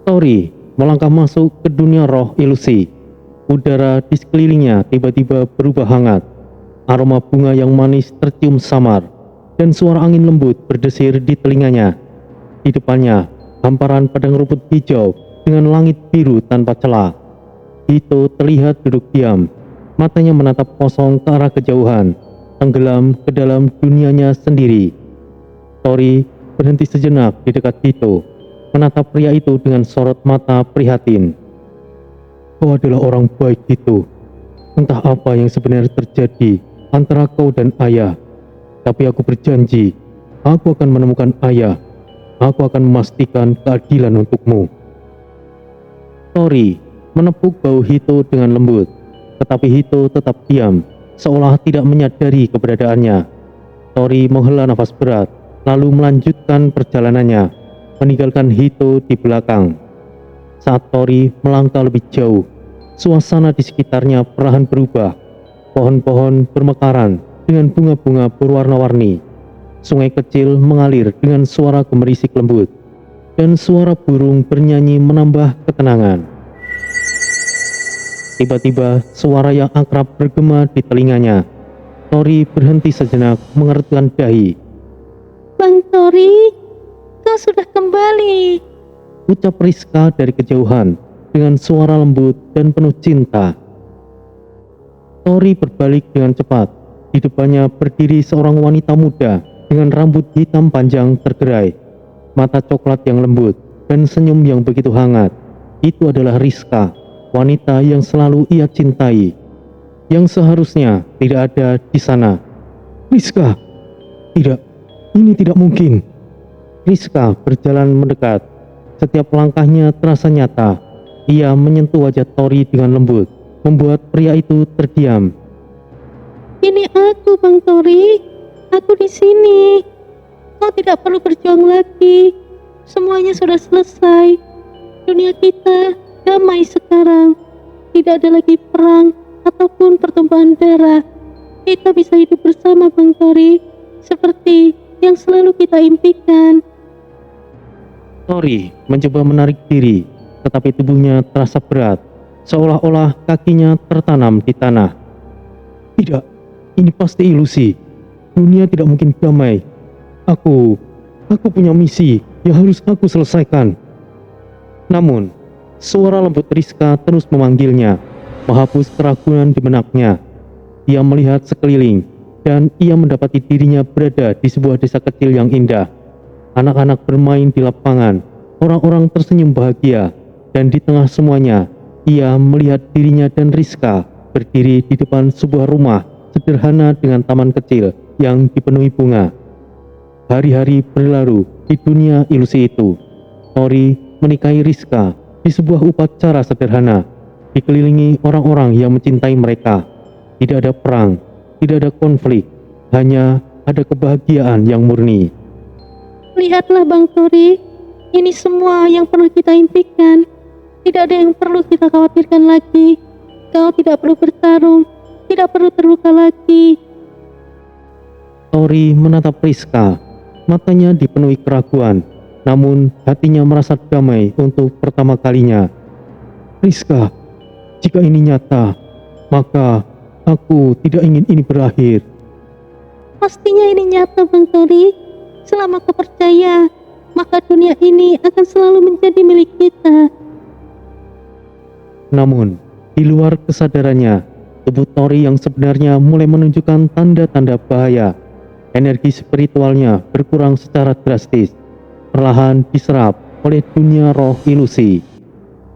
Tori melangkah masuk ke dunia roh ilusi. Udara di sekelilingnya tiba-tiba berubah hangat. Aroma bunga yang manis tercium samar, dan suara angin lembut berdesir di telinganya. Di depannya, hamparan padang rumput hijau dengan langit biru tanpa celah. Hito terlihat duduk diam, matanya menatap kosong ke arah kejauhan, tenggelam ke dalam dunianya sendiri. Tori berhenti sejenak di dekat Hito, menatap pria itu dengan sorot mata prihatin. Kau adalah orang baik itu. Entah apa yang sebenarnya terjadi antara kau dan ayah. Tapi aku berjanji, aku akan menemukan ayah. Aku akan memastikan keadilan untukmu. Tori menepuk bahu Hito dengan lembut, tetapi Hito tetap diam, seolah tidak menyadari keberadaannya. Tori menghela nafas berat, lalu melanjutkan perjalanannya, meninggalkan Hito di belakang. Saat Tori melangkah lebih jauh, suasana di sekitarnya perlahan berubah. Pohon-pohon bermekaran dengan bunga-bunga berwarna-warni. Sungai kecil mengalir dengan suara gemerisik lembut, dan suara burung bernyanyi menambah ketenangan. Tiba-tiba suara yang akrab bergema di telinganya. Tori berhenti sejenak mengerutkan dahi. Bang Tori, kau sudah kembali. Ucap Rizka dari kejauhan dengan suara lembut dan penuh cinta. Tori berbalik dengan cepat. Di depannya berdiri seorang wanita muda dengan rambut hitam panjang tergerai, mata coklat yang lembut, dan senyum yang begitu hangat. Itu adalah Rizka, wanita yang selalu ia cintai, yang seharusnya tidak ada di sana. Rizka, tidak, ini tidak mungkin. Rizka berjalan mendekat. Setiap langkahnya terasa nyata. Ia menyentuh wajah Tori dengan lembut, membuat pria itu terdiam. Ini aku, Bang Tori. Aku di sini. Kau tidak perlu berjuang lagi. Semuanya sudah selesai. Dunia kita damai sekarang. Tidak ada lagi perang ataupun pertumpahan darah. Kita bisa hidup bersama, Bang Tori, seperti yang selalu kita impikan. Tori mencoba menarik diri, tetapi tubuhnya terasa berat, seolah-olah kakinya tertanam di tanah. Tidak, ini pasti ilusi. Dunia tidak mungkin damai. Aku punya misi yang harus aku selesaikan. Namun, suara lembut Rizka terus memanggilnya, menghapus keraguan di benaknya. Ia melihat sekeliling, dan ia mendapati dirinya berada di sebuah desa kecil yang indah. Anak-anak bermain di lapangan, orang-orang tersenyum bahagia, dan di tengah semuanya, ia melihat dirinya dan Rizka berdiri di depan sebuah rumah sederhana dengan taman kecil yang dipenuhi bunga. Hari-hari berlalu di dunia ilusi itu. Tori menikahi Rizka di sebuah upacara sederhana, dikelilingi orang-orang yang mencintai mereka. Tidak ada perang, tidak ada konflik, hanya ada kebahagiaan yang murni. Lihatlah, Bang Tori, ini semua yang pernah kita impikan. Tidak ada yang perlu kita khawatirkan lagi. Kau tidak perlu bertarung, tidak perlu terluka lagi. Tori menatap Rizka, matanya dipenuhi keraguan, namun hatinya merasa damai untuk pertama kalinya. Rizka, jika ini nyata, maka aku tidak ingin ini berakhir. Pastinya ini nyata, Bang Tori. Selama kau percaya, maka dunia ini akan selalu menjadi milik kita. Namun, di luar kesadarannya, tubuh Tori yang sebenarnya mulai menunjukkan tanda-tanda bahaya. Energi spiritualnya berkurang secara drastis, perlahan diserap oleh dunia roh ilusi.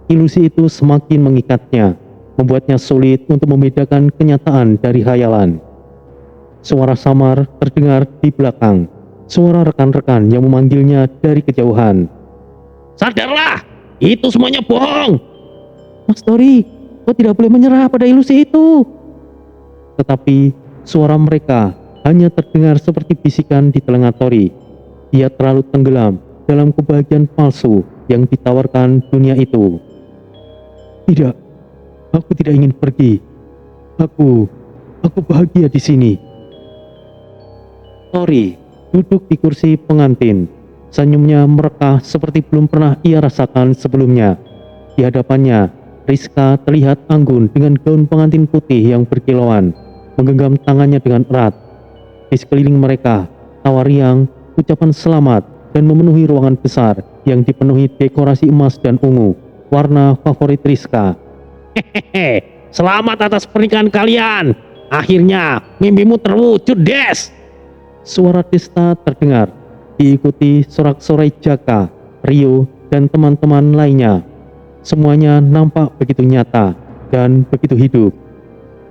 Ilusi itu semakin mengikatnya, membuatnya sulit untuk membedakan kenyataan dari khayalan. Suara samar terdengar di belakang, suara rekan-rekan yang memanggilnya dari kejauhan. Sadarlah, itu semuanya bohong. Mas Tori, kau tidak boleh menyerah pada ilusi itu. Tetapi suara mereka hanya terdengar seperti bisikan di telinga Tori. Dia terlalu tenggelam dalam kebahagiaan palsu yang ditawarkan dunia itu. Tidak, aku tidak ingin pergi. Aku bahagia di sini. Tori duduk di kursi pengantin. Senyumnya merekah seperti belum pernah ia rasakan sebelumnya. Di hadapannya, Rizka terlihat anggun dengan gaun pengantin putih yang berkilauan, menggenggam tangannya dengan erat. Di sekeliling mereka, tawa riang, ucapan selamat, dan memenuhi ruangan besar yang dipenuhi dekorasi emas dan ungu, warna favorit Rizka. Hehehe, selamat atas pernikahan kalian. Akhirnya mimpimu terwujud, Des. Suara Desta terdengar, diikuti sorak-sorai Jaka, Rio, dan teman-teman lainnya. Semuanya nampak begitu nyata dan begitu hidup.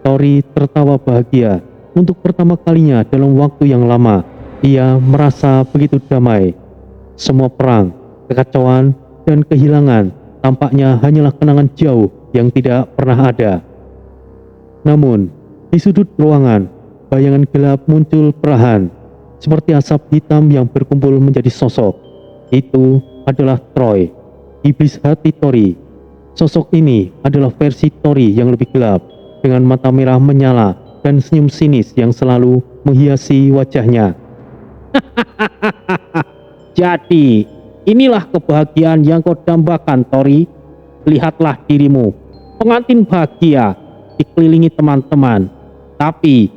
Tori tertawa bahagia. Untuk pertama kalinya dalam waktu yang lama, ia merasa begitu damai. Semua perang, kekacauan, dan kehilangan tampaknya hanyalah kenangan jauh yang tidak pernah ada. Namun, di sudut ruangan, bayangan gelap muncul perlahan, seperti asap hitam yang berkumpul menjadi sosok. Itu adalah Troy, iblis hati Tori. Sosok ini adalah versi Tori yang lebih gelap, dengan mata merah menyala dan senyum sinis yang selalu menghiasi wajahnya. Jadi, inilah kebahagiaan yang kau dambakan, Tori. Lihatlah dirimu, pengantin bahagia, dikelilingi teman-teman. Tapi,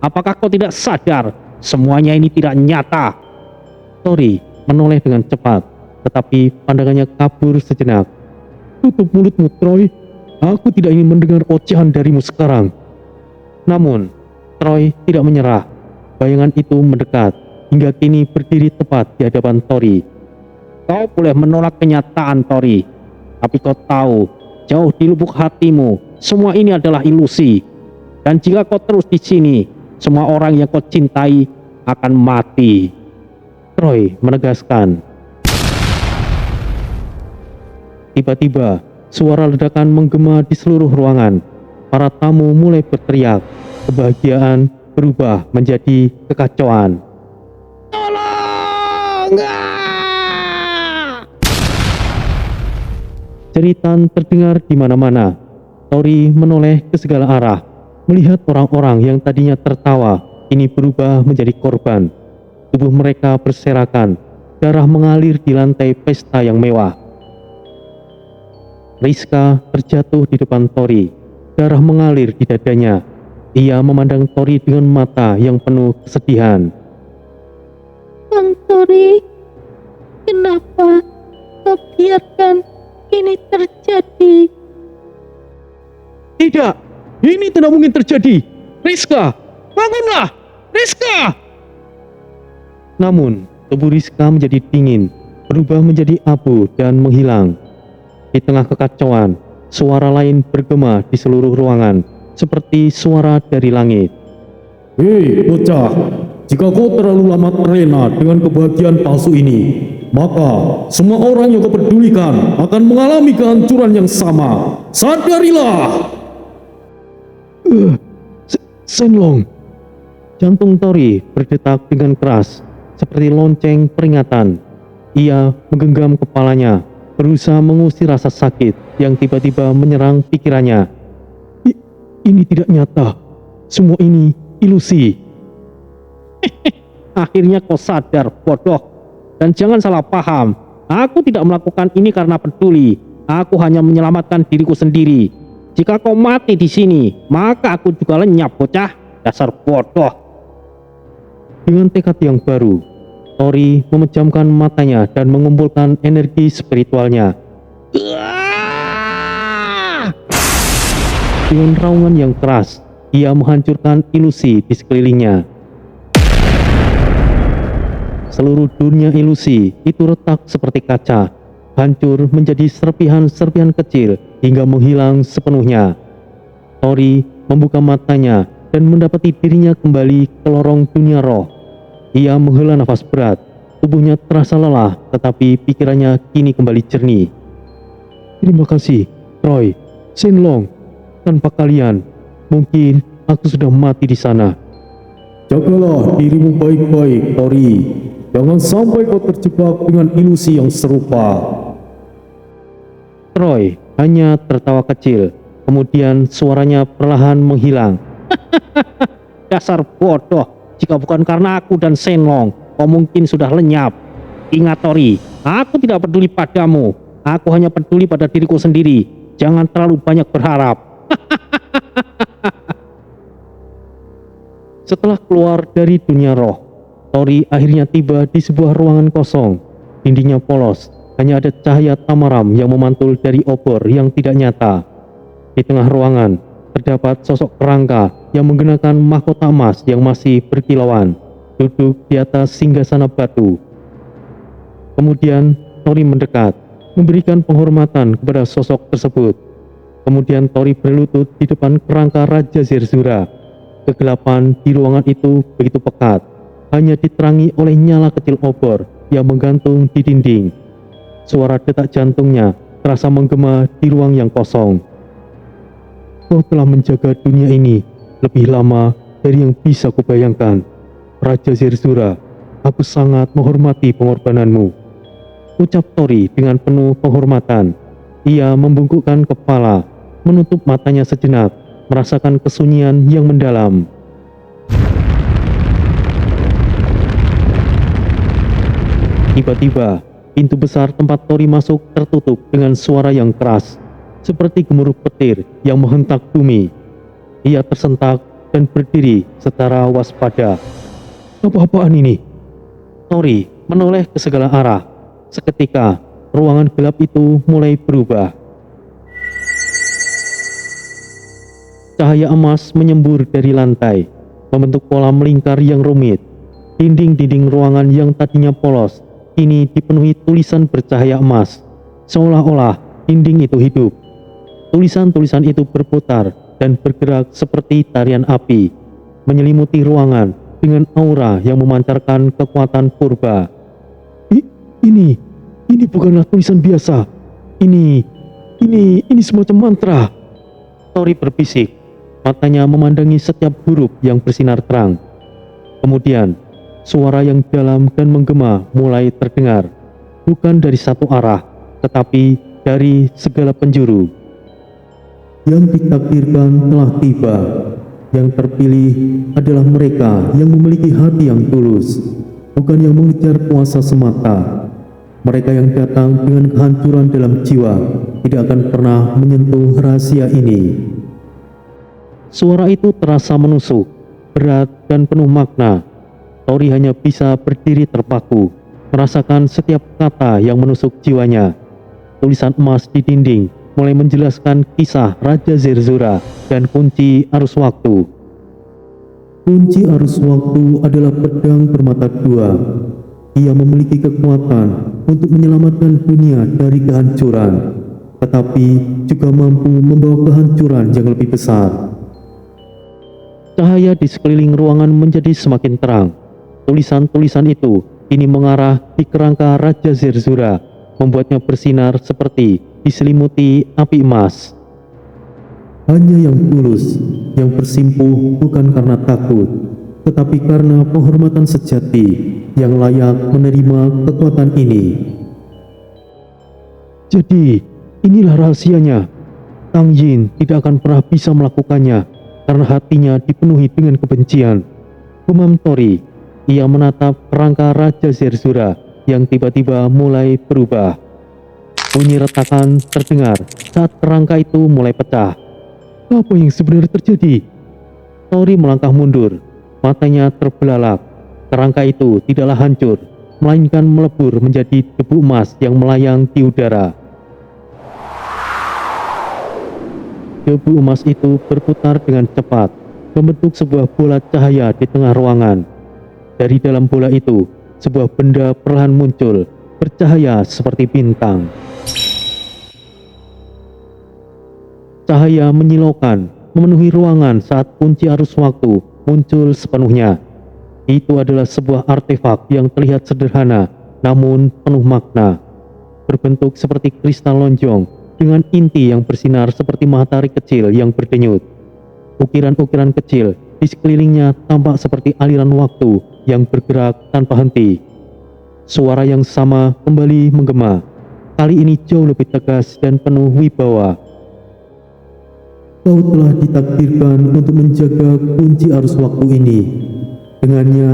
apakah kau tidak sadar semuanya ini tidak nyata? Tori menoleh dengan cepat, tetapi pandangannya kabur sejenak. Tutup mulutmu, Troy. Aku tidak ingin mendengar ocehan darimu sekarang. Namun, Troy tidak menyerah. Bayangan itu mendekat, hingga kini berdiri tepat di hadapan Tori. Kau boleh menolak kenyataan, Tori. Tapi kau tahu, jauh di lubuk hatimu, semua ini adalah ilusi. Dan jika kau terus di sini, semua orang yang kau cintai akan mati. Troy menegaskan. Tiba-tiba, suara ledakan menggema di seluruh ruangan. Para tamu mulai berteriak. Kebahagiaan berubah menjadi kekacauan. Tolong! Jeritan terdengar di mana-mana. Tori menoleh ke segala arah, melihat orang-orang yang tadinya tertawa, kini berubah menjadi korban. Tubuh mereka berserakan, darah mengalir di lantai pesta yang mewah. Rizka terjatuh di depan Tori, darah mengalir di dadanya. Ia memandang Tori dengan mata yang penuh kesedihan. Bang Tori, kenapa kau biarkan ini terjadi? Tidak, ini tidak mungkin terjadi. Rizka, bangunlah! Rizka! Namun, tubuh Rizka menjadi dingin, berubah menjadi abu dan menghilang. Di tengah kekacauan, suara lain bergema di seluruh ruangan, seperti suara dari langit. Hei bocah, jika kau terlalu lama terlena dengan kebahagiaan palsu ini, maka semua orang yang kau pedulikan akan mengalami kehancuran yang sama. Sadarilah! Shenlong. Jantung Tori berdetak dengan keras, seperti lonceng peringatan. Ia menggenggam kepalanya, berusaha mengusir rasa sakit yang tiba-tiba menyerang pikirannya. Ini tidak nyata. Semua ini ilusi. Akhirnya kau sadar, bodoh. Dan jangan salah paham. Aku tidak melakukan ini karena peduli. Aku hanya menyelamatkan diriku sendiri. Jika kau mati di sini, maka aku juga lenyap, bocah. Dasar bodoh. Dengan tekad yang baru, Tori memejamkan matanya dan mengumpulkan energi spiritualnya. Dengan raungan yang keras, ia menghancurkan ilusi di sekelilingnya. Seluruh dunia ilusi itu retak seperti kaca, hancur menjadi serpihan-serpihan kecil hingga menghilang sepenuhnya. Tori membuka matanya dan mendapati dirinya kembali ke lorong dunia roh. Ia menghela nafas berat, tubuhnya terasa lelah, tetapi pikirannya kini kembali jernih. Terima kasih, Troy, Shenlong. Tanpa kalian, mungkin aku sudah mati di sana. Jagalah dirimu baik-baik, Tori. Jangan sampai kau terjebak dengan ilusi yang serupa. Troy hanya tertawa kecil, kemudian suaranya perlahan menghilang. Dasar bodoh, jika bukan karena aku dan Shenlong, kau mungkin sudah lenyap. Ingat Tori, aku tidak peduli padamu. Aku hanya peduli pada diriku sendiri. Jangan terlalu banyak berharap. Setelah keluar dari dunia roh, Tori akhirnya tiba di sebuah ruangan kosong. Dindingnya polos, hanya ada cahaya tamaram yang memantul dari obor yang tidak nyata. Di tengah ruangan, terdapat sosok kerangka yang menggunakan mahkota emas yang masih berkilauan, duduk di atas singgasana batu. Kemudian Tori mendekat, memberikan penghormatan kepada sosok tersebut. Kemudian Tori berlutut di depan kerangka Raja Zerzura. Kegelapan di ruangan itu begitu pekat, hanya diterangi oleh nyala kecil obor yang menggantung di dinding. Suara detak jantungnya terasa menggema di ruang yang kosong. Kau telah menjaga dunia ini lebih lama dari yang bisa kubayangkan. Raja Zerzura, aku sangat menghormati pengorbananmu, ucap Tori dengan penuh penghormatan. Ia membungkukkan kepala, menutup matanya sejenak, merasakan kesunyian yang mendalam. Tiba-tiba, pintu besar tempat Tori masuk tertutup dengan suara yang keras, seperti gemuruh petir yang menghentak bumi. Ia tersentak dan berdiri secara waspada. Apa-apaan ini? Tori menoleh ke segala arah. Seketika, ruangan gelap itu mulai berubah. Cahaya emas menyembur dari lantai, membentuk pola melingkar yang rumit. Dinding-dinding ruangan yang tadinya polos, kini dipenuhi tulisan bercahaya emas, seolah-olah dinding itu hidup. Tulisan-tulisan itu berputar dan bergerak seperti tarian api, menyelimuti ruangan dengan aura yang memancarkan kekuatan purba. Ini bukanlah tulisan biasa. Ini semacam mantra. Tori berbisik, matanya memandangi setiap huruf yang bersinar terang. Kemudian, suara yang dalam dan menggema mulai terdengar, bukan dari satu arah, tetapi dari segala penjuru. Yang ditakdirkan telah tiba. Yang terpilih adalah mereka yang memiliki hati yang tulus, bukan yang mengejar kuasa semata. Mereka yang datang dengan kehancuran dalam jiwa tidak akan pernah menyentuh rahasia ini. Suara itu terasa menusuk, berat dan penuh makna. Tori hanya bisa berdiri terpaku, merasakan setiap kata yang menusuk jiwanya. Tulisan emas di dinding mulai menjelaskan kisah Raja Zerzura dan kunci arus waktu. Kunci arus waktu adalah pedang bermata dua. Ia memiliki kekuatan untuk menyelamatkan dunia dari kehancuran, tetapi juga mampu membawa kehancuran yang lebih besar. Cahaya di sekeliling ruangan menjadi semakin terang. Tulisan-tulisan itu kini mengarah di kerangka Raja Zerzura, membuatnya bersinar seperti diselimuti api emas. Hanya yang tulus, yang bersimpuh bukan karena takut, tetapi karena penghormatan sejati yang layak menerima kekuatan ini. Jadi, inilah rahasianya. Tang Yin tidak akan pernah bisa melakukannya karena hatinya dipenuhi dengan kebencian. Gumam Tori. Ia menatap kerangka Raja Zerzura yang tiba-tiba mulai berubah. Bunyi retakan terdengar saat kerangka itu mulai pecah. Apa yang sebenarnya terjadi? Tori melangkah mundur, matanya terbelalak. Kerangka itu tidaklah hancur, melainkan melebur menjadi debu emas yang melayang di udara. Debu emas itu berputar dengan cepat, membentuk sebuah bola cahaya di tengah ruangan. Dari dalam bola itu, sebuah benda perlahan muncul, bercahaya seperti bintang. Cahaya menyilaukan, memenuhi ruangan saat kunci arus waktu muncul sepenuhnya. Itu adalah sebuah artefak yang terlihat sederhana, namun penuh makna. Berbentuk seperti kristal lonjong, dengan inti yang bersinar seperti matahari kecil yang berdenyut. Ukiran-ukiran kecil di sekelilingnya tampak seperti aliran waktu yang bergerak tanpa henti. Suara yang sama kembali menggema, kali ini jauh lebih tegas dan penuh wibawa. Kau telah ditakdirkan untuk menjaga kunci arus waktu ini. Dengannya,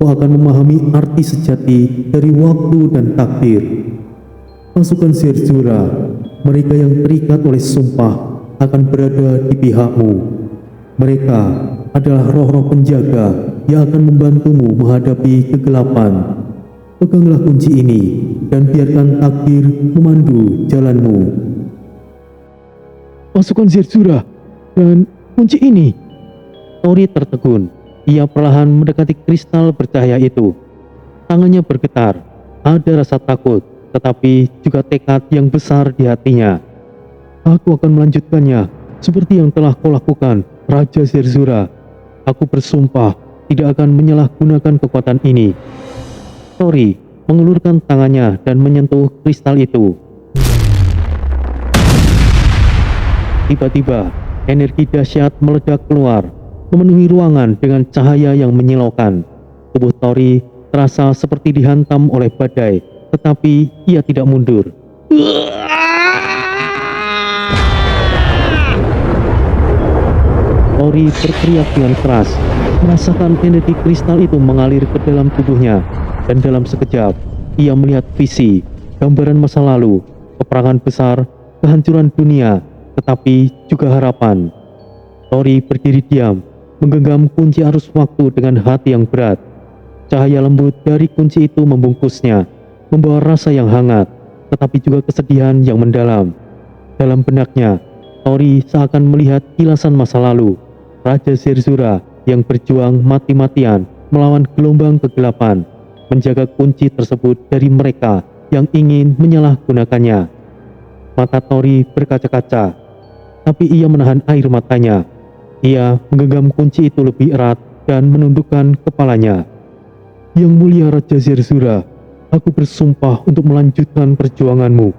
kau akan memahami arti sejati dari waktu dan takdir. Pasukan Zerzura, mereka yang terikat oleh sumpah, akan berada di pihakmu. Mereka adalah roh-roh penjaga yang akan membantumu menghadapi kegelapan. Peganglah kunci ini dan biarkan takdir memandu jalanmu. Pasukan Zerzura dan kunci ini. Tori tertegun. Ia perlahan mendekati kristal bercahaya itu. Tangannya bergetar. Ada rasa takut, tetapi juga tekad yang besar di hatinya. Aku akan melanjutkannya, seperti yang telah kau lakukan, Raja Zerzura. Aku bersumpah tidak akan menyalahgunakan kekuatan ini. Tori mengulurkan tangannya dan menyentuh kristal itu. Tiba-tiba, energi dahsyat meledak keluar, memenuhi ruangan dengan cahaya yang menyilaukan. Tubuh Tori terasa seperti dihantam oleh badai, tetapi ia tidak mundur. Tori berteriak dengan keras, merasakan energi kristal itu mengalir ke dalam tubuhnya, dan dalam sekejap, ia melihat visi, gambaran masa lalu, peperangan besar, kehancuran dunia, tetapi juga harapan. Tori berdiri diam, menggenggam kunci arus waktu dengan hati yang berat. Cahaya lembut dari kunci itu membungkusnya, membawa rasa yang hangat, tetapi juga kesedihan yang mendalam. Dalam benaknya, Tori seakan melihat kilasan masa lalu, Raja Zerzura yang berjuang mati-matian melawan gelombang kegelapan, menjaga kunci tersebut dari mereka yang ingin menyalahgunakannya. Mata Tori berkaca-kaca, tapi ia menahan air matanya. Ia menggenggam kunci itu lebih erat dan menundukkan kepalanya. Yang mulia Raja Zerzura, aku bersumpah untuk melanjutkan perjuanganmu.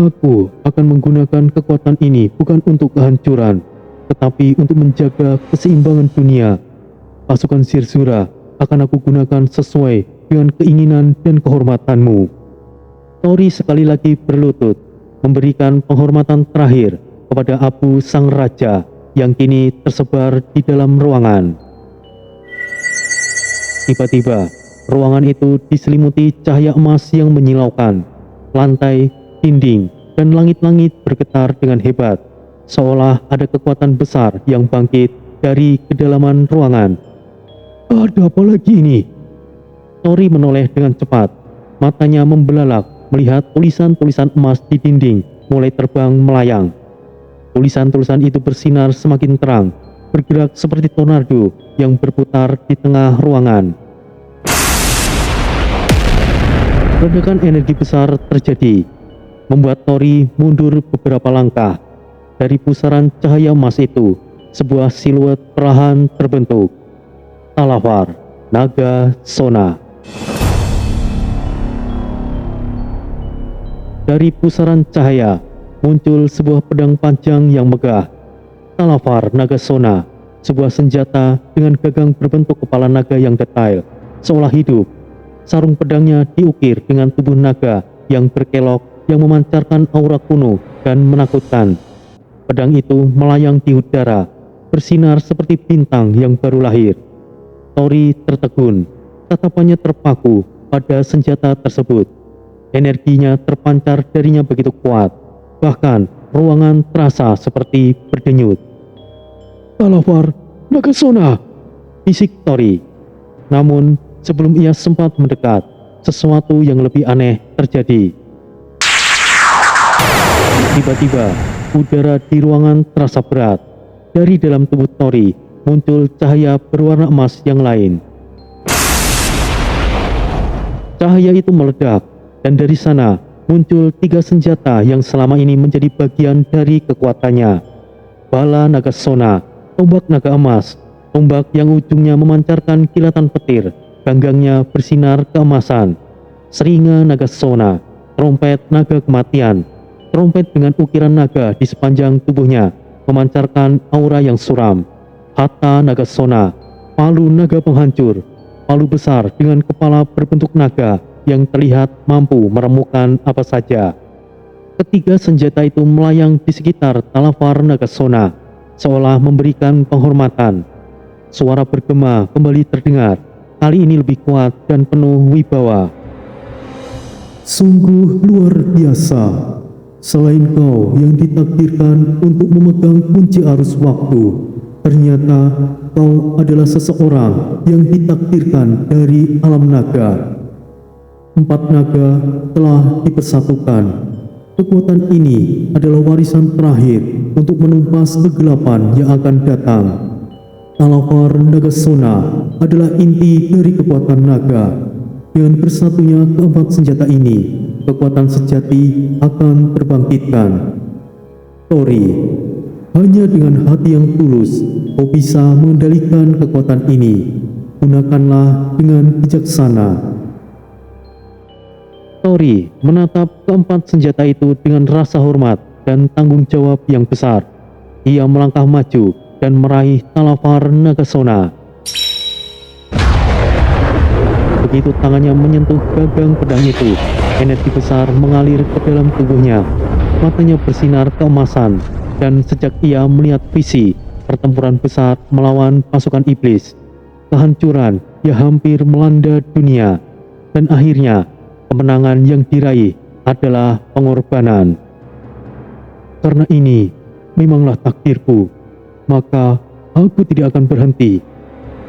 Aku akan menggunakan kekuatan ini bukan untuk kehancuran, tetapi untuk menjaga keseimbangan dunia. Pasukan Zerzura akan aku gunakan sesuai dengan keinginan dan kehormatanmu. Tori sekali lagi berlutut, memberikan penghormatan terakhir kepada Abu Sang Raja yang kini tersebar di dalam ruangan. Tiba-tiba, ruangan itu diselimuti cahaya emas yang menyilaukan. Lantai, dinding, dan langit-langit bergetar dengan hebat, seolah ada kekuatan besar yang bangkit dari kedalaman ruangan. Ada apa lagi ini? Tori menoleh dengan cepat. Matanya membelalak melihat tulisan-tulisan emas di dinding mulai terbang melayang. Tulisan-tulisan itu bersinar semakin terang, bergerak seperti tornado yang berputar di tengah ruangan. Ledakan energi besar terjadi, membuat Tori mundur beberapa langkah. Dari pusaran cahaya emas itu, sebuah siluet perlahan terbentuk. Talawar, naga Sona. Dari pusaran cahaya, muncul sebuah pedang panjang yang megah. Talawar naga Sona, sebuah senjata dengan gagang berbentuk kepala naga yang detail, seolah hidup. Sarung pedangnya diukir dengan tubuh naga yang berkelok yang memancarkan aura kuno dan menakutkan. Pedang itu melayang di udara, bersinar seperti bintang yang baru lahir. Tori tertegun, tatapannya terpaku pada senjata tersebut. Energinya terpancar darinya begitu kuat, bahkan ruangan terasa seperti berdenyut. Talawar naga Sona, bisik Tori. Namun sebelum ia sempat mendekat, sesuatu yang lebih aneh terjadi. Tiba-tiba, udara di ruangan terasa berat. Dari dalam tubuh Tori muncul cahaya berwarna emas yang lain. Cahaya itu meledak, dan dari sana muncul 3 senjata yang selama ini menjadi bagian dari kekuatannya. Bala naga Sona, tombak naga emas, tombak yang ujungnya memancarkan kilatan petir, ganggangnya bersinar keemasan. Seringa naga Sona, trompet naga kematian, trompet dengan ukiran naga di sepanjang tubuhnya, memancarkan aura yang suram. Hata naga Sona, palu naga penghancur, palu besar dengan kepala berbentuk naga yang terlihat mampu meremukkan apa saja. Ketiga senjata itu melayang di sekitar Talawar naga Sona, seolah memberikan penghormatan. Suara bergema kembali terdengar, kali ini lebih kuat dan penuh wibawa. Sungguh luar biasa. Selain kau yang ditakdirkan untuk memegang kunci arus waktu, ternyata kau adalah seseorang yang ditakdirkan dari alam naga. 4 naga telah dipersatukan. Kekuatan ini adalah warisan terakhir untuk menumpas kegelapan yang akan datang. Talafar Nagasona adalah inti dari kekuatan naga. Dengan bersatunya keempat senjata ini, kekuatan sejati akan terbangkitkan. Tori, hanya dengan hati yang tulus, kau bisa mengendalikan kekuatan ini. Gunakanlah dengan bijaksana. Tori menatap keempat senjata itu dengan rasa hormat dan tanggung jawab yang besar. Ia melangkah maju dan meraih Talafar Nagasona. Begitu tangannya menyentuh gagang pedang itu, energi besar mengalir ke dalam tubuhnya. Matanya bersinar keemasan, dan sejak ia melihat visi pertempuran besar melawan pasukan iblis, kehancuran yang hampir melanda dunia, dan akhirnya kemenangan yang diraih adalah pengorbanan. Karena ini memanglah takdirku, maka aku tidak akan berhenti,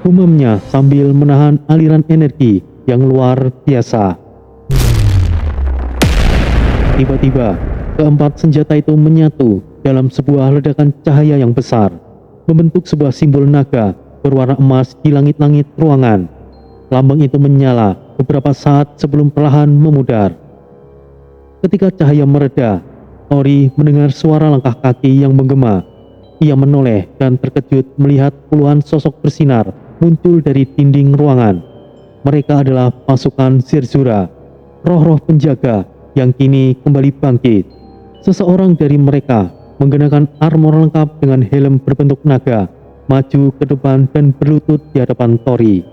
gumamnya sambil menahan aliran energi yang luar biasa. Tiba-tiba, keempat senjata itu menyatu dalam sebuah ledakan cahaya yang besar, membentuk sebuah simbol naga berwarna emas di langit-langit ruangan. Lambang itu menyala beberapa saat sebelum perlahan memudar. Ketika cahaya mereda, Tori mendengar suara langkah kaki yang menggema. Ia menoleh dan terkejut melihat puluhan sosok bersinar muncul dari dinding ruangan. Mereka adalah pasukan Zerzura, roh-roh penjaga yang kini kembali bangkit. Seseorang dari mereka mengenakan armor lengkap dengan helm berbentuk naga, maju ke depan dan berlutut di hadapan Tori.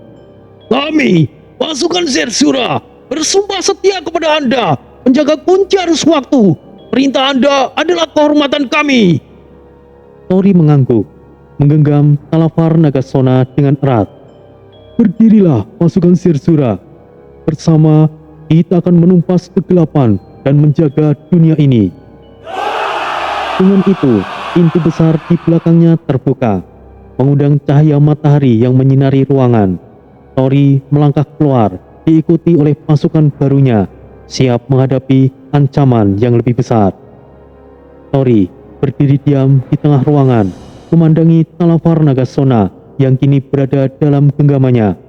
Kami, pasukan Zerzura, bersumpah setia kepada Anda, menjaga kunci arus waktu. Perintah Anda adalah kehormatan kami. Tori mengangguk, menggenggam Talafar Nagasona dengan erat. Berdirilah pasukan Zerzura. Bersama kita akan menumpas kegelapan dan menjaga dunia ini. Dengan itu, pintu besar di belakangnya terbuka, mengundang cahaya matahari yang menyinari ruangan. Tori melangkah keluar, diikuti oleh pasukan barunya, siap menghadapi ancaman yang lebih besar. Tori berdiri diam di tengah ruangan, memandangi Talafar Nagasona yang kini berada dalam genggamannya.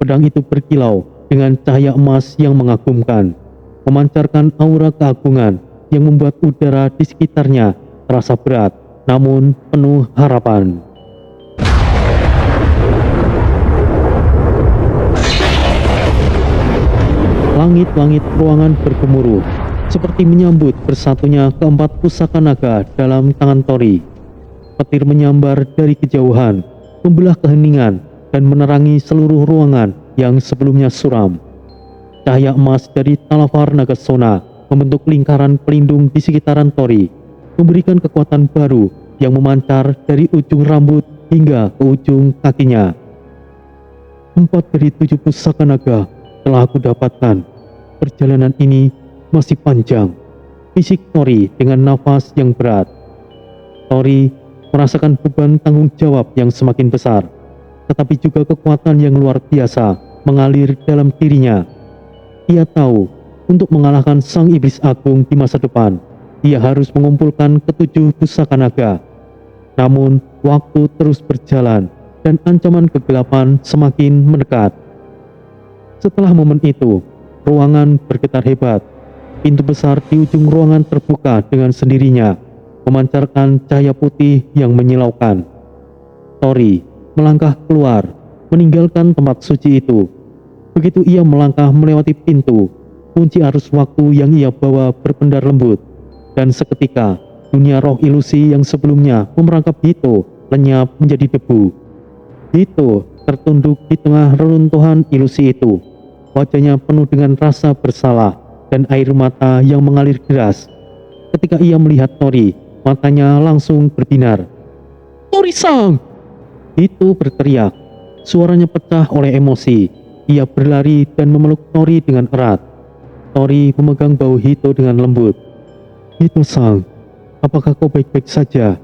Pedang itu berkilau dengan cahaya emas yang mengagumkan, memancarkan aura keagungan yang membuat udara di sekitarnya terasa berat namun penuh harapan. Langit-langit ruangan bergemuruh, seperti menyambut bersatunya keempat pusaka naga dalam tangan Tori. Petir menyambar dari kejauhan, membelah keheningan dan menerangi seluruh ruangan yang sebelumnya suram. Cahaya emas dari Talafar Nagasona membentuk lingkaran pelindung di sekitaran Tori, memberikan kekuatan baru yang memancar dari ujung rambut hingga ke ujung kakinya. 4 dari 7 pusaka naga telah aku dapatkan. Perjalanan ini masih panjang, fisik Tori dengan nafas yang berat. Tori merasakan beban tanggung jawab yang semakin besar, tetapi juga kekuatan yang luar biasa mengalir dalam dirinya. Ia tahu, untuk mengalahkan sang iblis agung di masa depan, ia harus mengumpulkan ke-7 pusaka naga. Namun, waktu terus berjalan dan ancaman kegelapan semakin mendekat. Setelah momen itu, ruangan bergetar hebat. Pintu besar di ujung ruangan terbuka dengan sendirinya, memancarkan cahaya putih yang menyilaukan. Tori melangkah keluar, meninggalkan tempat suci itu. Begitu ia melangkah melewati pintu, kunci arus waktu yang ia bawa berpendar lembut, dan seketika dunia roh ilusi yang sebelumnya memerangkap Hito lenyap menjadi debu. Hito tertunduk di tengah reruntuhan ilusi itu. Wajahnya penuh dengan rasa bersalah dan air mata yang mengalir deras. Ketika ia melihat Tori, matanya langsung berbinar. Tori-san! Hito berteriak. Suaranya pecah oleh emosi. Ia berlari dan memeluk Tori dengan erat. Tori memegang bahu Hito dengan lembut. Hito-san, apakah kau baik-baik saja?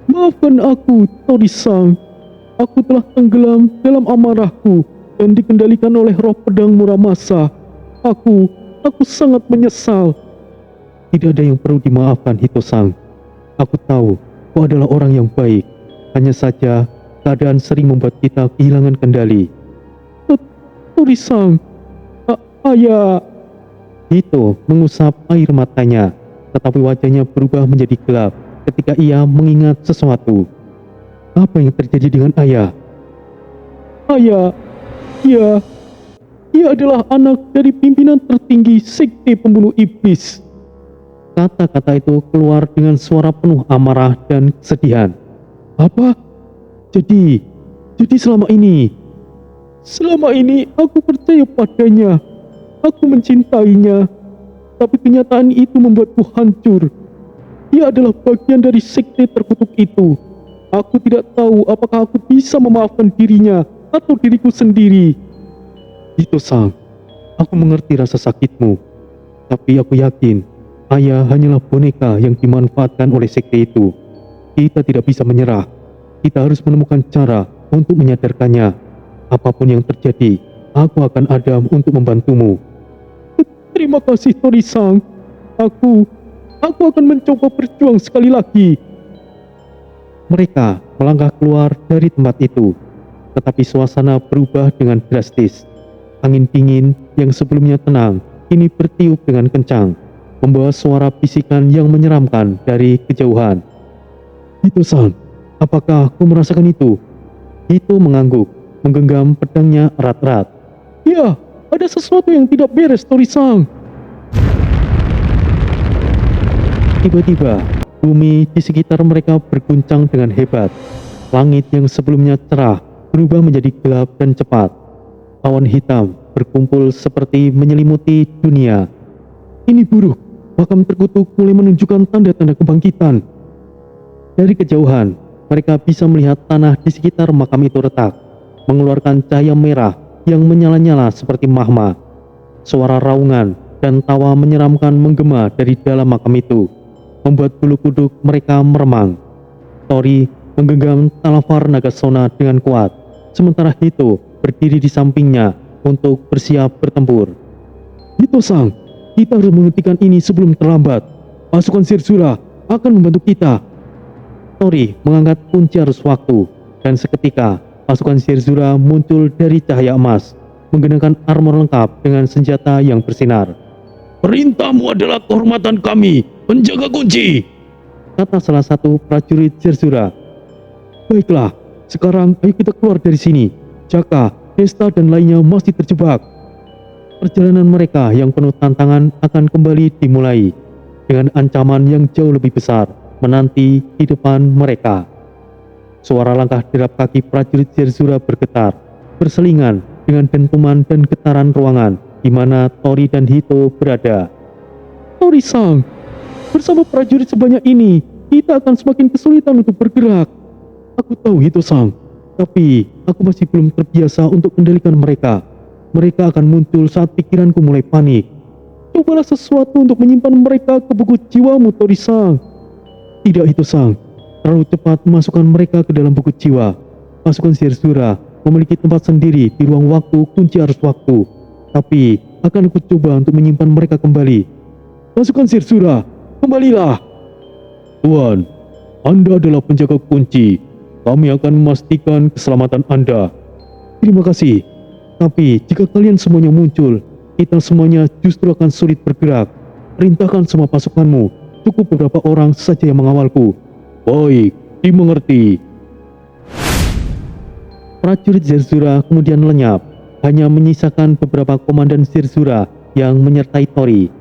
Maafkan aku, Tori-san. Aku telah tenggelam dalam amarahku dan dikendalikan oleh roh pedang Muramasa. Aku sangat menyesal. Tidak ada yang perlu dimaafkan, Hito-san. Aku tahu kau adalah orang yang baik. Hanya saja keadaan sering membuat kita kehilangan kendali. Tori-san, ayah. Hito mengusap air matanya, tetapi wajahnya berubah menjadi gelap ketika ia mengingat sesuatu. Apa yang terjadi dengan ayah? Ayah, ia adalah anak dari pimpinan tertinggi sekte pembunuh iblis. Kata-kata itu keluar dengan suara penuh amarah dan kesedihan. Apa? Jadi selama ini aku percaya padanya. Aku mencintainya. Tapi kenyataan itu membuatku hancur. Dia adalah bagian dari sekte terkutuk itu. Aku tidak tahu apakah aku bisa memaafkan dirinya atau diriku sendiri. Hito-san, aku mengerti rasa sakitmu. Tapi aku yakin ayah hanyalah boneka yang dimanfaatkan oleh sekte itu. Kita tidak bisa menyerah. Kita harus menemukan cara untuk menyadarkannya. Apapun yang terjadi, aku akan ada untuk membantumu. Terima kasih, Tori-san. Aku akan mencoba berjuang sekali lagi. Mereka melangkah keluar dari tempat itu, tetapi suasana berubah dengan drastis. Angin dingin yang sebelumnya tenang, kini bertiup dengan kencang, membawa suara bisikan yang menyeramkan dari kejauhan. Hito-san, apakah kau merasakan itu? Hito mengangguk, menggenggam pedangnya erat-erat. Ya, ada sesuatu yang tidak beres, Tori-san. Tiba-tiba, bumi di sekitar mereka berguncang dengan hebat. Langit yang sebelumnya cerah berubah menjadi gelap dan cepat. Awan hitam berkumpul seperti menyelimuti dunia. Ini buruk, makam terkutuk mulai menunjukkan tanda-tanda kebangkitan. Dari kejauhan, mereka bisa melihat tanah di sekitar makam itu retak, mengeluarkan cahaya merah yang menyala-nyala seperti magma. Suara raungan dan tawa menyeramkan menggema dari dalam makam itu, membuat bulu kuduk mereka meremang. Tori menggenggam talafar Nagasona dengan kuat, sementara Hito berdiri di sampingnya untuk bersiap bertempur. Hito-san, kita harus menghentikan ini sebelum terlambat. Pasukan Shirzura akan membantu kita. Tori mengangkat kunci arus waktu, dan seketika pasukan Shirzura muncul dari cahaya emas, menggunakan armor lengkap dengan senjata yang bersinar. Perintahmu adalah kehormatan kami, penjaga kunci, kata salah satu prajurit Shirzura. Baiklah, sekarang ayo kita keluar dari sini. Jaka, Desta dan lainnya masih terjebak. Perjalanan mereka yang penuh tantangan akan kembali dimulai, dengan ancaman yang jauh lebih besar menanti di depan mereka. Suara langkah derap kaki prajurit Shirzura bergetar, berselingan dengan dentuman dan getaran ruangan di mana Tori dan Hito berada. Tori-san, bersama prajurit sebanyak ini, kita akan semakin kesulitan untuk bergerak. Aku tahu, Hito-san, tapi aku masih belum terbiasa untuk kendalikan mereka. Mereka akan muncul saat pikiranku mulai panik. Cobalah sesuatu untuk menyimpan mereka ke buku jiwamu, Tori-san. Tidak, Hito-san. Terlalu cepat memasukkan mereka ke dalam buku jiwa. Pasukan Shirzura memiliki tempat sendiri di ruang waktu kunci arus waktu. Tapi akan aku coba untuk menyimpan mereka kembali. Pasukan Shirzura, kembalilah. Tuan, Anda adalah penjaga kunci. Kami akan memastikan keselamatan Anda. Terima kasih. Tapi jika kalian semuanya muncul, kita semuanya justru akan sulit bergerak. Perintahkan semua pasukanmu. Cukup beberapa orang saja yang mengawalku. Baik, dimengerti. Prajurit Shirzura kemudian lenyap, hanya menyisakan beberapa komandan Shirzura yang menyertai Tori.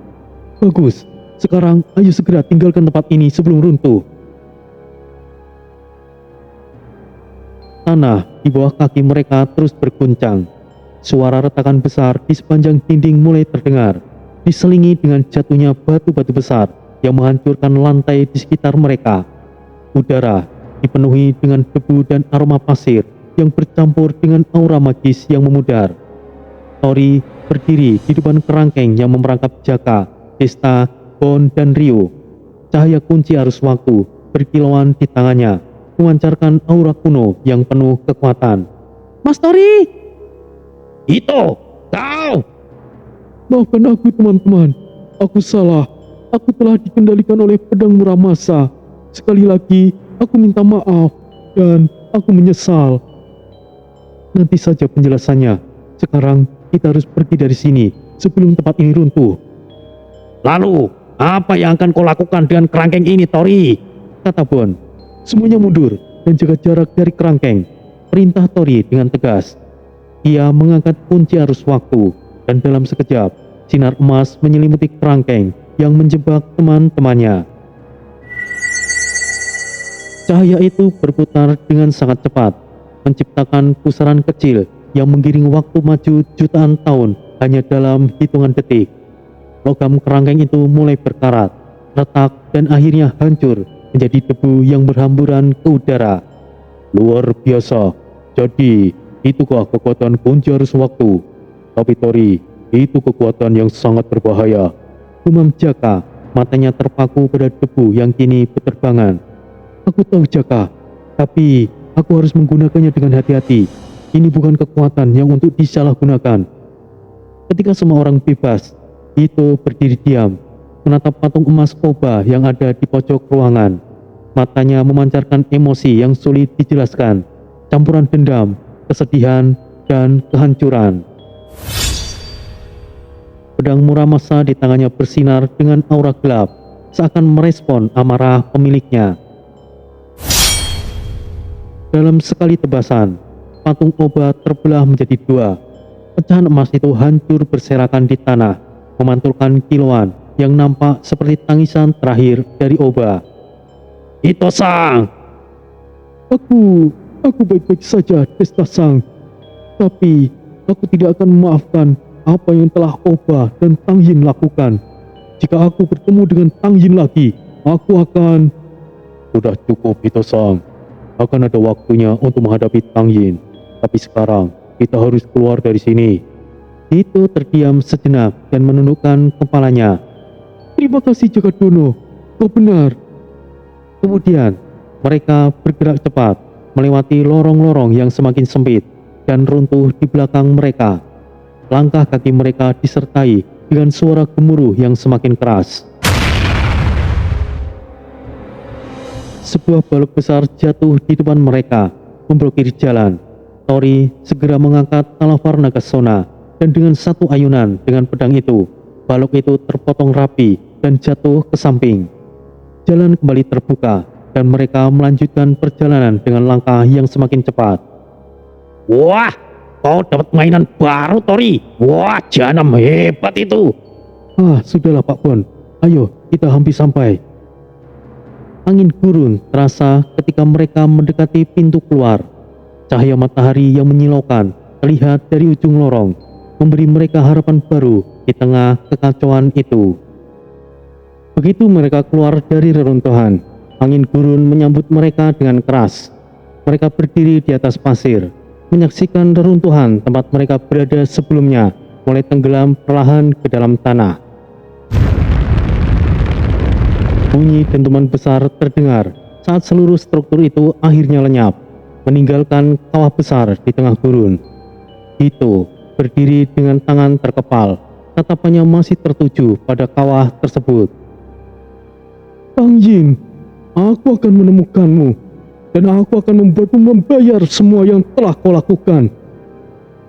Bagus, sekarang ayo segera tinggalkan tempat ini sebelum runtuh. Tanah di bawah kaki mereka terus berguncang. Suara retakan besar di sepanjang dinding mulai terdengar, diselingi dengan jatuhnya batu-batu besar yang menghancurkan lantai di sekitar mereka. Udara dipenuhi dengan debu dan aroma pasir yang bercampur dengan aura magis yang memudar. Tori berdiri di depan kerangkeng yang memerangkap Jaka, Desta, Bon, dan Rio. Cahaya kunci arus waktu berkilauan di tangannya, memancarkan aura kuno yang penuh kekuatan. Mas Tori! Itu! Kau! Maafkan aku teman-teman, aku salah. Aku telah dikendalikan oleh pedang Muramasa. Sekali lagi, aku minta maaf dan aku menyesal. Nanti saja penjelasannya. Sekarang kita harus pergi dari sini sebelum tempat ini runtuh. Lalu, apa yang akan kau lakukan dengan kerangkeng ini, Tori? Kata Bon. Semuanya mundur dan jaga jarak dari kerangkeng. Perintah Tori dengan tegas. Ia mengangkat kunci arus waktu dan dalam sekejap, sinar emas menyelimuti kerangkeng yang menjebak teman-temannya. Cahaya itu berputar dengan sangat cepat, menciptakan pusaran kecil yang menggiring waktu maju jutaan tahun hanya dalam hitungan detik. Logam kerangkeng itu mulai berkarat, retak, dan akhirnya hancur menjadi debu yang berhamburan ke udara. Luar biasa. Jadi, itukah kekuatan kunci arus waktu? Tapi Tori, itu kekuatan yang sangat berbahaya. Gumam Jaka, matanya terpaku pada debu yang kini berterbangan. Aku tahu Jaka, tapi aku harus menggunakannya dengan hati-hati. Ini bukan kekuatan yang untuk disalahgunakan. Ketika semua orang bebas, Ito berdiri diam, menatap patung emas Oba yang ada di pojok ruangan. Matanya memancarkan emosi yang sulit dijelaskan, campuran dendam, kesedihan, dan kehancuran. Pedang Muramasa di tangannya bersinar dengan aura gelap, seakan merespon amarah pemiliknya. Dalam sekali tebasan, patung Oba terbelah menjadi dua. Pecahan emas itu hancur berserakan di tanah, memantulkan kilauan yang nampak seperti tangisan terakhir dari Oba. Ito-sang! Aku baik-baik saja, Desta Sang. Tapi aku tidak akan memaafkan apa yang telah Oba dan Tang Yin lakukan. Jika aku bertemu dengan Tang Yin lagi, aku akan... Sudah cukup, Ito-sang. Akan ada waktunya untuk menghadapi Tang Yin. Tapi sekarang kita harus keluar dari sini. Ito terdiam sejenak dan menundukkan kepalanya. Terima kasih Jagadono, kau benar. Kemudian mereka bergerak cepat melewati lorong-lorong yang semakin sempit dan runtuh di belakang mereka. Langkah kaki mereka disertai dengan suara gemuruh yang semakin keras. Sebuah balok besar jatuh di depan mereka, memblokir jalan. Tori segera mengangkat Talafar Nagasona, dan dengan satu ayunan dengan pedang itu, balok itu terpotong rapi dan jatuh ke samping. Jalan kembali terbuka, dan mereka melanjutkan perjalanan dengan langkah yang semakin cepat. Wah! Kau dapat mainan baru, Tori. Wah, janam hebat itu. Sudahlah Pak Bon. Ayo, kita hampir sampai. Angin gurun terasa ketika mereka mendekati pintu keluar. Cahaya matahari yang menyilaukan terlihat dari ujung lorong, memberi mereka harapan baru di tengah kekacauan itu. Begitu mereka keluar dari reruntuhan, angin gurun menyambut mereka dengan keras. Mereka berdiri di atas pasir, menyaksikan reruntuhan tempat mereka berada sebelumnya mulai tenggelam perlahan ke dalam tanah. Bunyi dentuman besar terdengar saat seluruh struktur itu akhirnya lenyap, meninggalkan kawah besar di tengah gurun. Ito berdiri dengan tangan terkepal, tatapannya masih tertuju pada kawah tersebut. Tang Yin, aku akan menemukanmu. Dan aku akan membuatmu membayar semua yang telah kau lakukan.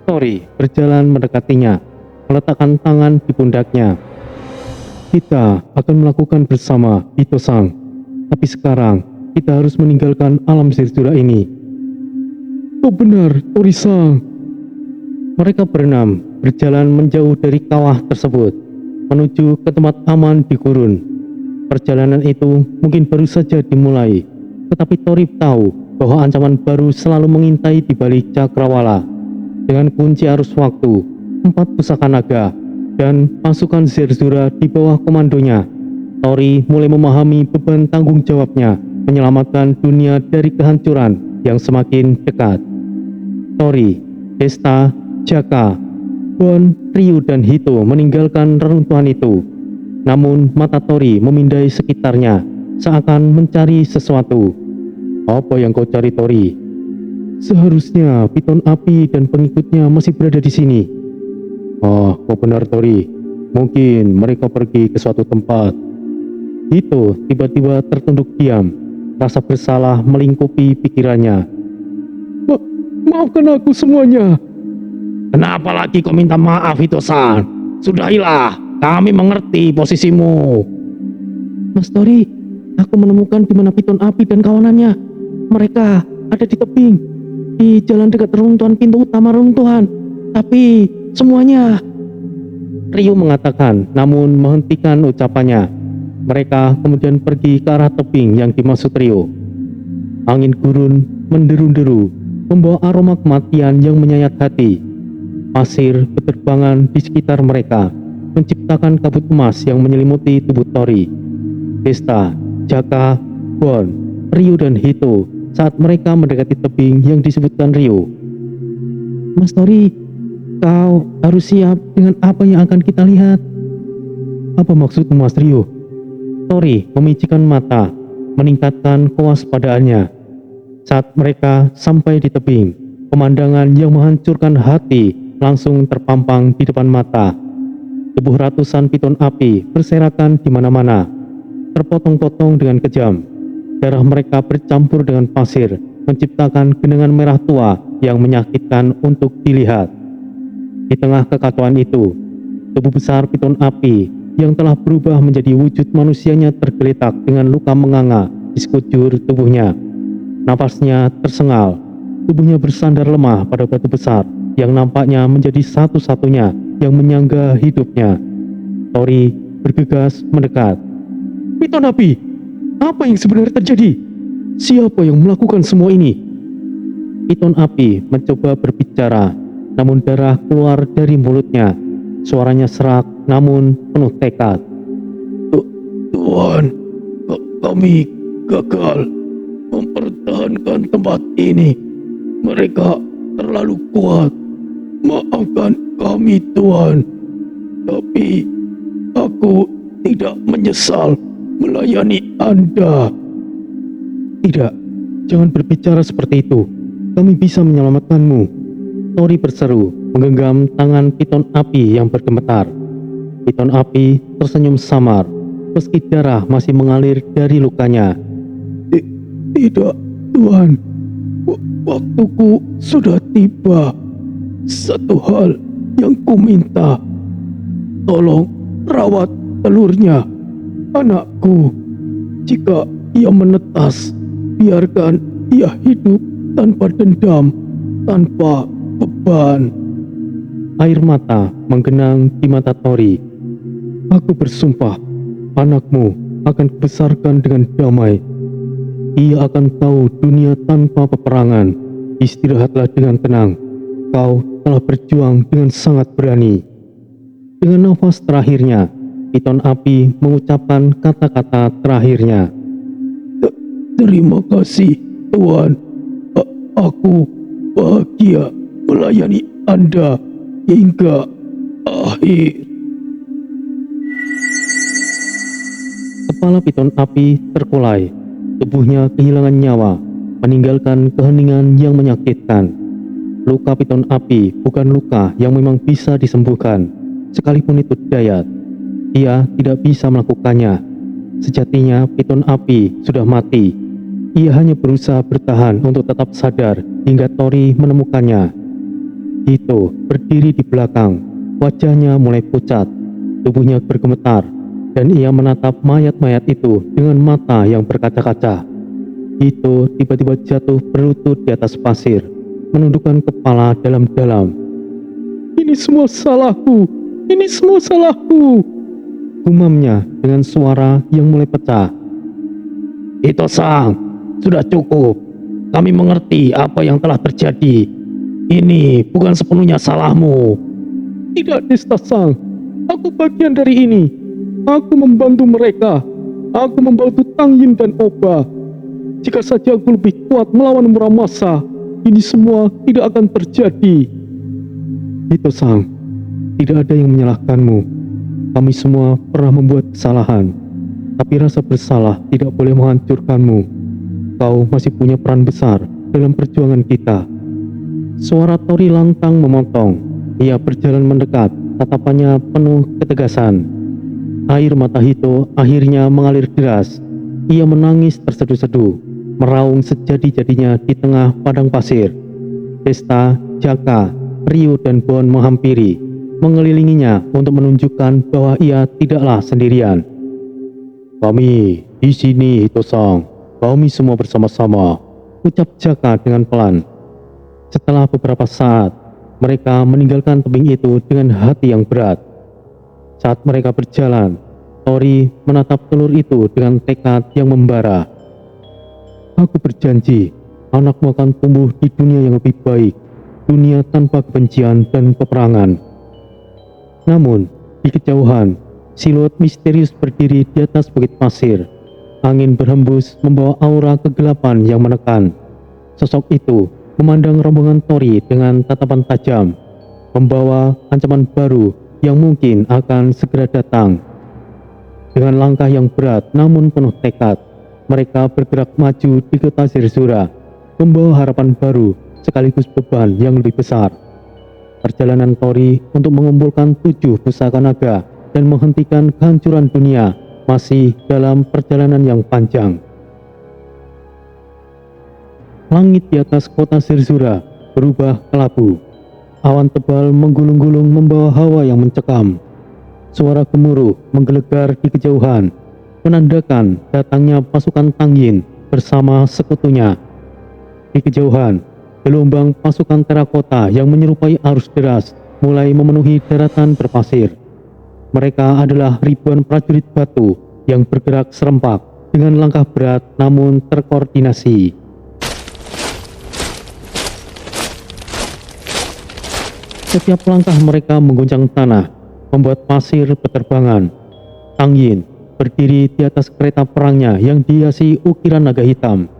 Tori berjalan mendekatinya, meletakkan tangan di pundaknya. Kita akan melakukan bersama, Ito-sang. Tapi sekarang, kita harus meninggalkan alam Zerzura ini. Oh benar, Tori-sang. Mereka berenam berjalan menjauh dari kawah tersebut, menuju ke tempat aman di gurun. Perjalanan itu mungkin baru saja dimulai, tetapi Tori tahu bahwa ancaman baru selalu mengintai di balik cakrawala. Dengan kunci arus waktu, 4 pusaka naga, dan pasukan Zerzura di bawah komandonya, Tori mulai memahami beban tanggung jawabnya menyelamatkan dunia dari kehancuran yang semakin dekat. Tori, Desta, Jaka, Bon, Ryu, dan Hito meninggalkan reruntuhan itu. Namun mata Tori memindai sekitarnya, seakan mencari sesuatu. Apa yang kau cari, Tori? Seharusnya piton api dan pengikutnya masih berada di sini. Oh, kau benar, Tori. Mungkin mereka pergi ke suatu tempat. Hito tiba-tiba tertunduk diam. Rasa bersalah melingkupi pikirannya. Maafkan aku semuanya. Kenapa lagi kau minta maaf, Hito-san? Sudahilah, kami mengerti posisimu. Mas Tori, aku menemukan di mana piton api dan kawanannya. Mereka ada di tebing, di jalan dekat reruntuhan pintu utama reruntuhan. Tapi semuanya... Ryu mengatakan, namun menghentikan ucapannya. Mereka kemudian pergi ke arah tebing yang dimaksud Ryu. Angin gurun menderu-deru, membawa aroma kematian yang menyayat hati. Pasir berterbangan di sekitar mereka, menciptakan kabut emas yang menyelimuti tubuh Tori. Desta, Jaka, Bon, Ryu, dan Hito saat mereka mendekati tebing yang disebutkan Ryu. Mas Tori, kau harus siap dengan apa yang akan kita lihat. Apa maksudmu, Mas Ryu? Tori memicikan mata, meningkatkan kewaspadaannya. Saat mereka sampai di tebing, pemandangan yang menghancurkan hati langsung terpampang di depan mata. Tubuh ratusan piton api berserakan di mana-mana, terpotong-potong dengan kejam. Darah mereka bercampur dengan pasir, menciptakan genangan merah tua yang menyakitkan untuk dilihat. Di tengah kekacauan itu, tubuh besar piton api yang telah berubah menjadi wujud manusianya tergeletak dengan luka menganga di sekujur tubuhnya. Nafasnya tersengal, tubuhnya bersandar lemah pada batu besar yang nampaknya menjadi satu-satunya yang menyangga hidupnya. Tori bergegas mendekat. Piton api, apa yang sebenarnya terjadi? Siapa yang melakukan semua ini? Piton api mencoba berbicara, namun darah keluar dari mulutnya. Suaranya serak namun penuh tekad. Tuhan, kami gagal mempertahankan tempat ini. Mereka terlalu kuat. Maafkan kami, Tuhan. Tapi aku tidak menyesal melayani Anda. Tidak, jangan berbicara seperti itu. Kami bisa menyelamatkanmu. Tori berseru, menggenggam tangan piton api yang bergemetar. Piton api tersenyum samar, meski darah masih mengalir dari lukanya. Tidak, Tuhan. Waktuku sudah tiba. Satu hal yang kuminta, tolong rawat telurnya, anakku. Jika ia menetas, biarkan ia hidup tanpa dendam, tanpa beban. Air mata menggenang di mata Tori. Aku bersumpah, anakmu akan kubesarkan dengan damai. Ia akan tahu dunia tanpa peperangan. Istirahatlah dengan tenang. Kau telah berjuang dengan sangat berani. Dengan nafas terakhirnya, piton api mengucapkan kata-kata terakhirnya. Terima kasih, Tuhan. Aku bahagia melayani Anda hingga akhir. Kepala piton api terkulai, tubuhnya kehilangan nyawa, meninggalkan keheningan yang menyakitkan. Luka piton api bukan luka yang memang bisa disembuhkan, sekalipun itu Dayat. Ia tidak bisa melakukannya. Sejatinya piton api sudah mati. Ia hanya berusaha bertahan untuk tetap sadar hingga Tori menemukannya. Hito berdiri di belakang, wajahnya mulai pucat, tubuhnya bergemetar, dan ia menatap mayat-mayat itu dengan mata yang berkaca-kaca. Hito tiba-tiba jatuh berlutut di atas pasir, menundukkan kepala dalam-dalam. Ini semua salahku, ini semua salahku, gumamnya dengan suara yang mulai pecah. Hito-san, sudah cukup. Kami mengerti apa yang telah terjadi. Ini bukan sepenuhnya salahmu. Tidak, Desta-san. Aku bagian dari ini. Aku membantu mereka. Aku membantu Tang Yin dan Oba. Jika saja aku lebih kuat melawan Muramasa, ini semua tidak akan terjadi. Hitosang, tidak ada yang menyalahkanmu. Kami semua pernah membuat kesalahan, tapi rasa bersalah tidak boleh menghancurkanmu. Kau masih punya peran besar dalam perjuangan kita. Suara Tori lantang memotong. Ia berjalan mendekat, tatapannya penuh ketegasan. Air mata Hito akhirnya mengalir deras. Ia menangis terseduh-seduh, meraung sejadi-jadinya di tengah padang pasir. Desta, Jaka, Ryu dan Bon menghampiri, mengelilinginya untuk menunjukkan bahwa ia tidaklah sendirian. Kami di sini, Hitosang. Kami semua bersama-sama, ucap Jaka dengan pelan. Setelah beberapa saat, mereka meninggalkan tebing itu dengan hati yang berat. Saat mereka berjalan, Tori menatap telur itu dengan tekad yang membara. Aku berjanji, anakmu akan tumbuh di dunia yang lebih baik, dunia tanpa kebencian dan peperangan. Namun, di kejauhan, siluet misterius berdiri di atas bukit pasir. Angin berhembus membawa aura kegelapan yang menekan. Sosok itu memandang rombongan Tori dengan tatapan tajam, membawa ancaman baru yang mungkin akan segera datang. Dengan langkah yang berat namun penuh tekad, mereka bergerak maju di kota Zerzura, membawa harapan baru sekaligus beban yang lebih besar. Perjalanan Tori untuk mengumpulkan 7 pusaka naga dan menghentikan kehancuran dunia masih dalam perjalanan yang panjang. Langit di atas kota Zerzura berubah kelabu. Awan tebal menggulung-gulung membawa hawa yang mencekam. Suara gemuruh menggelegar di kejauhan, menandakan datangnya pasukan Tangyin bersama sekutunya. Di kejauhan, gelombang pasukan terakota yang menyerupai arus deras mulai memenuhi daratan berpasir. Mereka adalah ribuan prajurit batu yang bergerak serempak dengan langkah berat namun terkoordinasi. Setiap langkah mereka mengguncang tanah, membuat pasir berterbangan. Tangyin berdiri di atas kereta perangnya yang dihiasi ukiran naga hitam,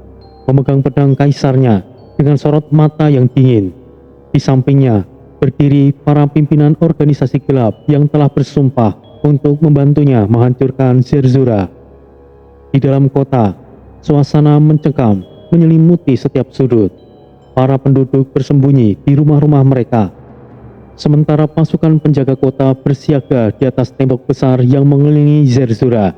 memegang pedang kaisarnya dengan sorot mata yang dingin. Di sampingnya berdiri para pimpinan organisasi gelap yang telah bersumpah untuk membantunya menghancurkan Zerzura. Di dalam kota, suasana mencekam menyelimuti setiap sudut. Para penduduk bersembunyi di rumah-rumah mereka, sementara pasukan penjaga kota bersiaga di atas tembok besar yang mengelilingi Zerzura.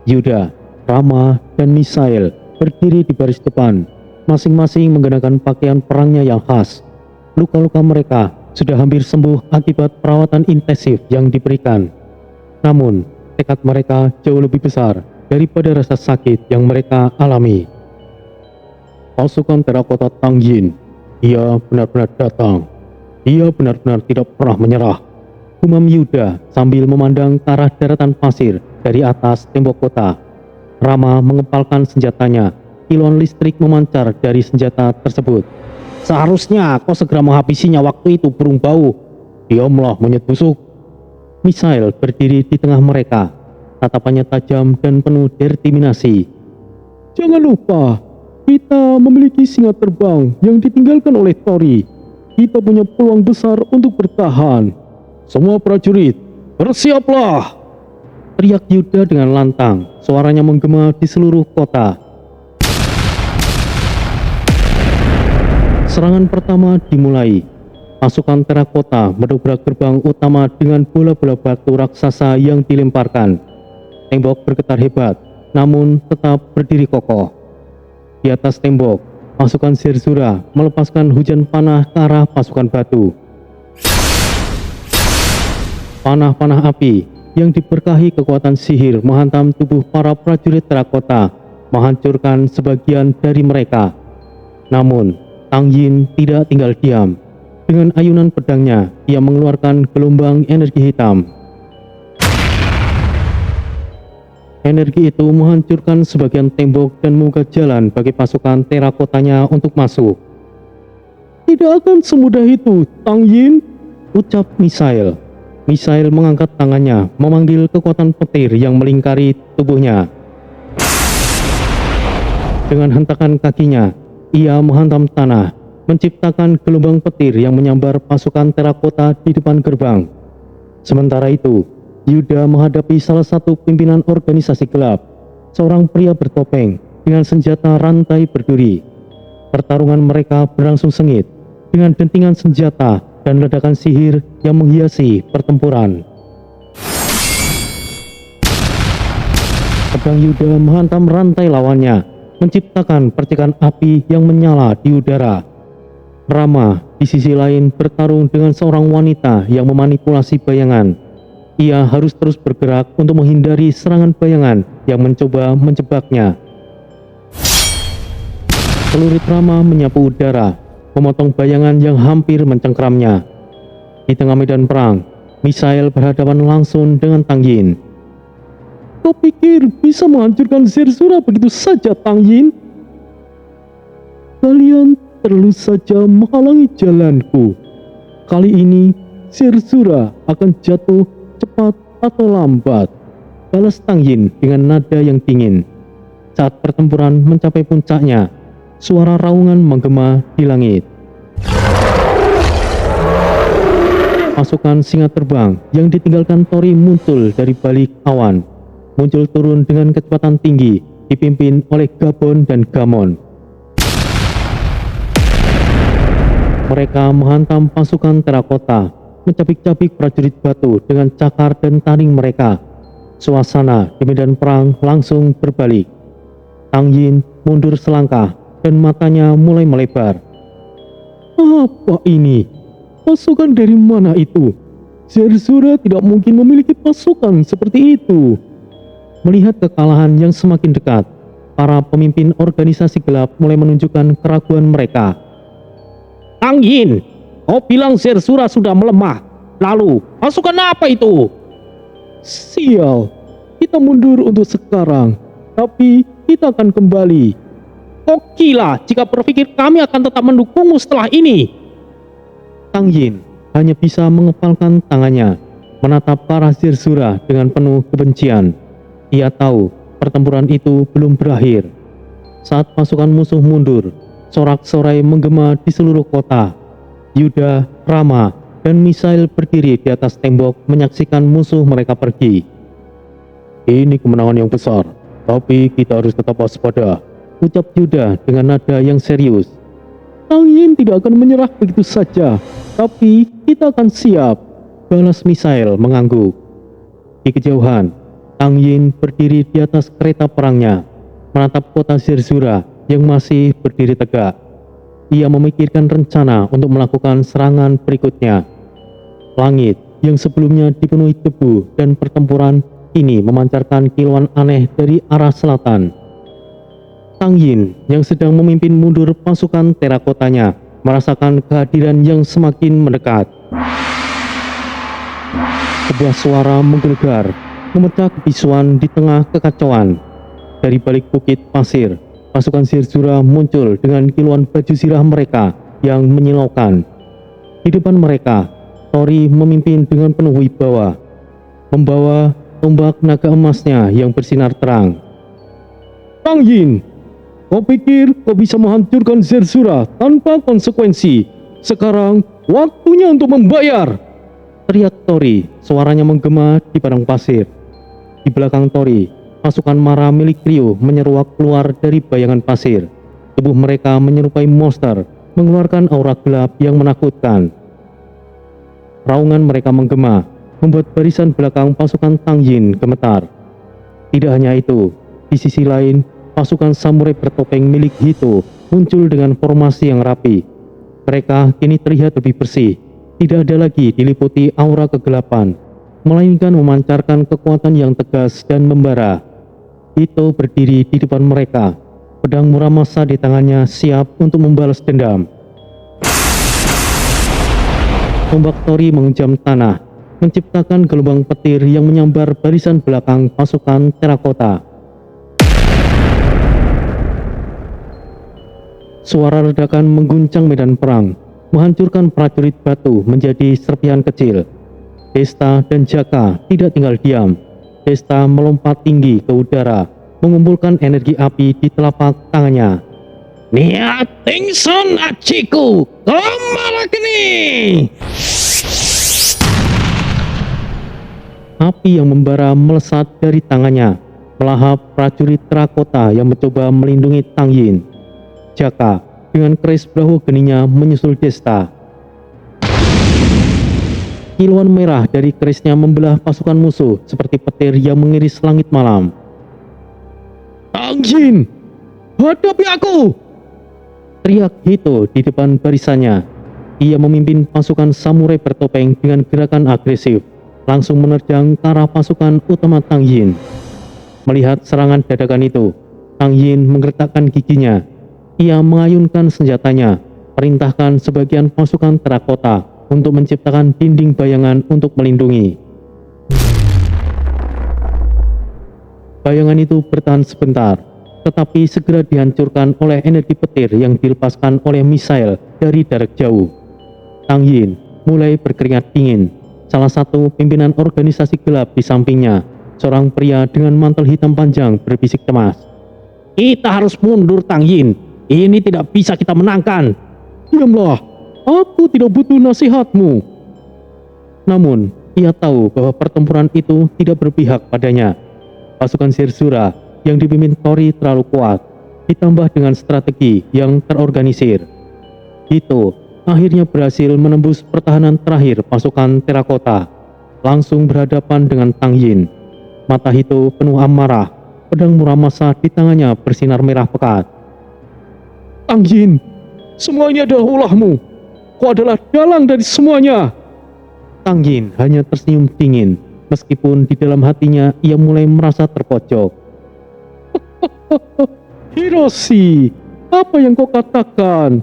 Yuda, Rama, dan Misael berdiri di baris depan, masing-masing mengenakan pakaian perangnya yang khas. Luka-luka mereka sudah hampir sembuh akibat perawatan intensif yang diberikan. Namun, tekad mereka jauh lebih besar daripada rasa sakit yang mereka alami. Pasukan terakota Tangyin, ia benar-benar datang. Ia benar-benar tidak pernah menyerah, gumam Yuda sambil memandang ke arah daratan pasir dari atas tembok kota. Rama mengepalkan senjatanya. Kilauan listrik memancar dari senjata tersebut. Seharusnya kau segera menghabisinya waktu itu, burung bau. Diamlah, monyet busuk. Misael berdiri di tengah mereka, tatapannya tajam dan penuh determinasi. Jangan lupa, kita memiliki singa terbang yang ditinggalkan oleh Tori. Kita punya peluang besar untuk bertahan. Semua prajurit, bersiaplah! Teriak Yuda dengan lantang, suaranya menggema di seluruh kota. Serangan pertama dimulai. Pasukan terakota mendobrak gerbang utama dengan bola-bola batu raksasa yang dilemparkan. Tembok bergetar hebat, namun tetap berdiri kokoh. Di atas tembok, pasukan Zerzura melepaskan hujan panah ke arah pasukan batu. Panah-panah api yang diberkahi kekuatan sihir menghantam tubuh para prajurit terakota, menghancurkan sebagian dari mereka. Namun, Tangyin tidak tinggal diam. Dengan ayunan pedangnya, ia mengeluarkan gelombang energi hitam. Energi itu menghancurkan sebagian tembok dan membuka jalan bagi pasukan terakotanya untuk masuk. Tidak akan semudah itu, Tangyin, ucap Misael. Misael mengangkat tangannya, memanggil kekuatan petir yang melingkari tubuhnya. Dengan hentakan kakinya, ia menghantam tanah. menciptakan gelombang petir yang menyambar pasukan terakota di depan gerbang. Sementara itu, Yuda menghadapi salah satu pimpinan organisasi gelap, seorang pria bertopeng dengan senjata rantai berduri. Pertarungan mereka berlangsung sengit dengan dentingan senjata dan ledakan sihir yang menghiasi pertempuran. Pedang Yuda menghantam rantai lawannya, menciptakan percikan api yang menyala di udara. Rama di sisi lain bertarung dengan seorang wanita yang memanipulasi bayangan. Ia harus terus bergerak untuk menghindari serangan bayangan yang mencoba menjebaknya. Celurit Rama menyapu udara, memotong bayangan yang hampir mencengkramnya. Di tengah medan perang, Misael berhadapan langsung dengan Tang Yin. Kau pikir bisa menghancurkan Zerzura begitu saja, Tang Yin? Kalian terlalu saja menghalangi jalanku. Kali ini Zerzura akan jatuh cepat atau lambat, balas Tang Yin dengan nada yang dingin. Saat pertempuran mencapai puncaknya, suara raungan menggema di langit. Pasukan singa terbang yang ditinggalkan Tori muncul dari balik awan, muncul turun dengan kecepatan tinggi, dipimpin oleh Gabon dan Gamon. Mereka menghantam pasukan terakota, mencabik-cabik prajurit batu dengan cakar dan taring mereka. Suasana di medan perang langsung berbalik. Tang Yin mundur selangkah dan matanya mulai melebar. Apa ini? Pasukan dari mana itu? Zerzura tidak mungkin memiliki pasukan seperti itu. Melihat kekalahan yang semakin dekat, para pemimpin organisasi gelap mulai menunjukkan keraguan mereka. Tang Yin, kau bilang Zerzura sudah melemah. Lalu, pasukan apa itu? Sial, kita mundur untuk sekarang, tapi kita akan kembali. Kau gila jika berpikir kami akan tetap mendukungmu setelah ini. Tang Yin hanya bisa mengepalkan tangannya, menatap ke arah Zerzura dengan penuh kebencian. Ia tahu pertempuran itu belum berakhir. Saat pasukan musuh mundur, sorak-sorai menggema di seluruh kota. Yuda, Rama, dan Misael berdiri di atas tembok menyaksikan musuh mereka pergi. Ini kemenangan yang besar, tapi kita harus tetap waspada, ucap Yuda dengan nada yang serius. Tang Yin tidak akan menyerah begitu saja, tapi kita akan siap, balas Misael mengangguk. Di kejauhan, Tang Yin berdiri di atas kereta perangnya, menatap kota Zerzura yang masih berdiri tegak. Ia memikirkan rencana untuk melakukan serangan berikutnya. Langit yang sebelumnya dipenuhi debu dan pertempuran kini memancarkan kilauan aneh dari arah selatan. Tang Yin yang sedang memimpin mundur pasukan terakotanya merasakan kehadiran yang semakin mendekat. Sebuah suara menggelegar, memecah kebisuan di tengah kekacauan. Dari balik bukit pasir, pasukan Zerzura muncul dengan kilauan baju zirah mereka yang menyilaukan. Di depan mereka, Tori memimpin dengan penuh wibawa, membawa tombak naga emasnya yang bersinar terang. Tang Yin, kau pikir kau bisa menghancurkan Zerzura tanpa konsekuensi? Sekarang waktunya untuk membayar! Teriak Tori, suaranya menggema di padang pasir. Di belakang Tori, pasukan Mara milik Ryu menyeruak keluar dari bayangan pasir. Tubuh mereka menyerupai monster, mengeluarkan aura gelap yang menakutkan. Raungan mereka menggema, membuat barisan belakang pasukan Tang Yin gemetar. Tidak hanya itu, di sisi lain, pasukan samurai bertopeng milik Hito muncul dengan formasi yang rapi. Mereka kini terlihat lebih bersih, tidak ada lagi diliputi aura kegelapan, melainkan memancarkan kekuatan yang tegas dan membara. Hito berdiri di depan mereka, pedang Muramasa di tangannya siap untuk membalas dendam. Tombak Tori menghujam tanah, menciptakan gelombang petir yang menyambar barisan belakang pasukan terakota. Suara ledakan mengguncang medan perang, menghancurkan prajurit batu menjadi serpihan kecil. Desta dan Jaka tidak tinggal diam. Desta melompat tinggi ke udara, mengumpulkan energi api di telapak tangannya. Niat Tingson aciku, kemana kini? Api yang membara melesat dari tangannya, melahap prajurit terakota yang mencoba melindungi Tang Yin. Jaka dengan keris perahu geninya menyusul Desta. Kilauan merah dari kerisnya membelah pasukan musuh seperti petir yang mengiris langit malam. Tang Yin, hadapi aku! Teriak Hito di depan barisannya. Ia memimpin pasukan samurai bertopeng dengan gerakan agresif, langsung menerjang ke arah pasukan utama Tang Yin. Melihat serangan dadakan itu, Tang Yin menggertakkan giginya. Ia mengayunkan senjatanya, perintahkan sebagian pasukan terakota untuk menciptakan dinding bayangan untuk melindungi. Bayangan itu bertahan sebentar, tetapi segera dihancurkan oleh energi petir yang dilepaskan oleh misail dari jarak jauh. Tang Yin mulai berkeringat dingin. Salah satu pimpinan organisasi gelap di sampingnya, seorang pria dengan mantel hitam panjang, berbisik cemas. Kita harus mundur, Tang Yin. Ini tidak bisa kita menangkan. Diamlah, aku tidak butuh nasihatmu. Namun, ia tahu bahwa pertempuran itu tidak berpihak padanya. Pasukan Zerzura yang dipimpin Tori terlalu kuat, ditambah dengan strategi yang terorganisir. Hito akhirnya berhasil menembus pertahanan terakhir pasukan terakota, langsung berhadapan dengan Tang Yin. Mata Hito penuh amarah, pedang Muramasa di tangannya bersinar merah pekat. Tang Yin, semua ini adalah ulahmu. Kau adalah dalang dari semuanya. Tang Yin hanya tersenyum dingin, meskipun di dalam hatinya ia mulai merasa terpojok. Hiroshi, apa yang kau katakan?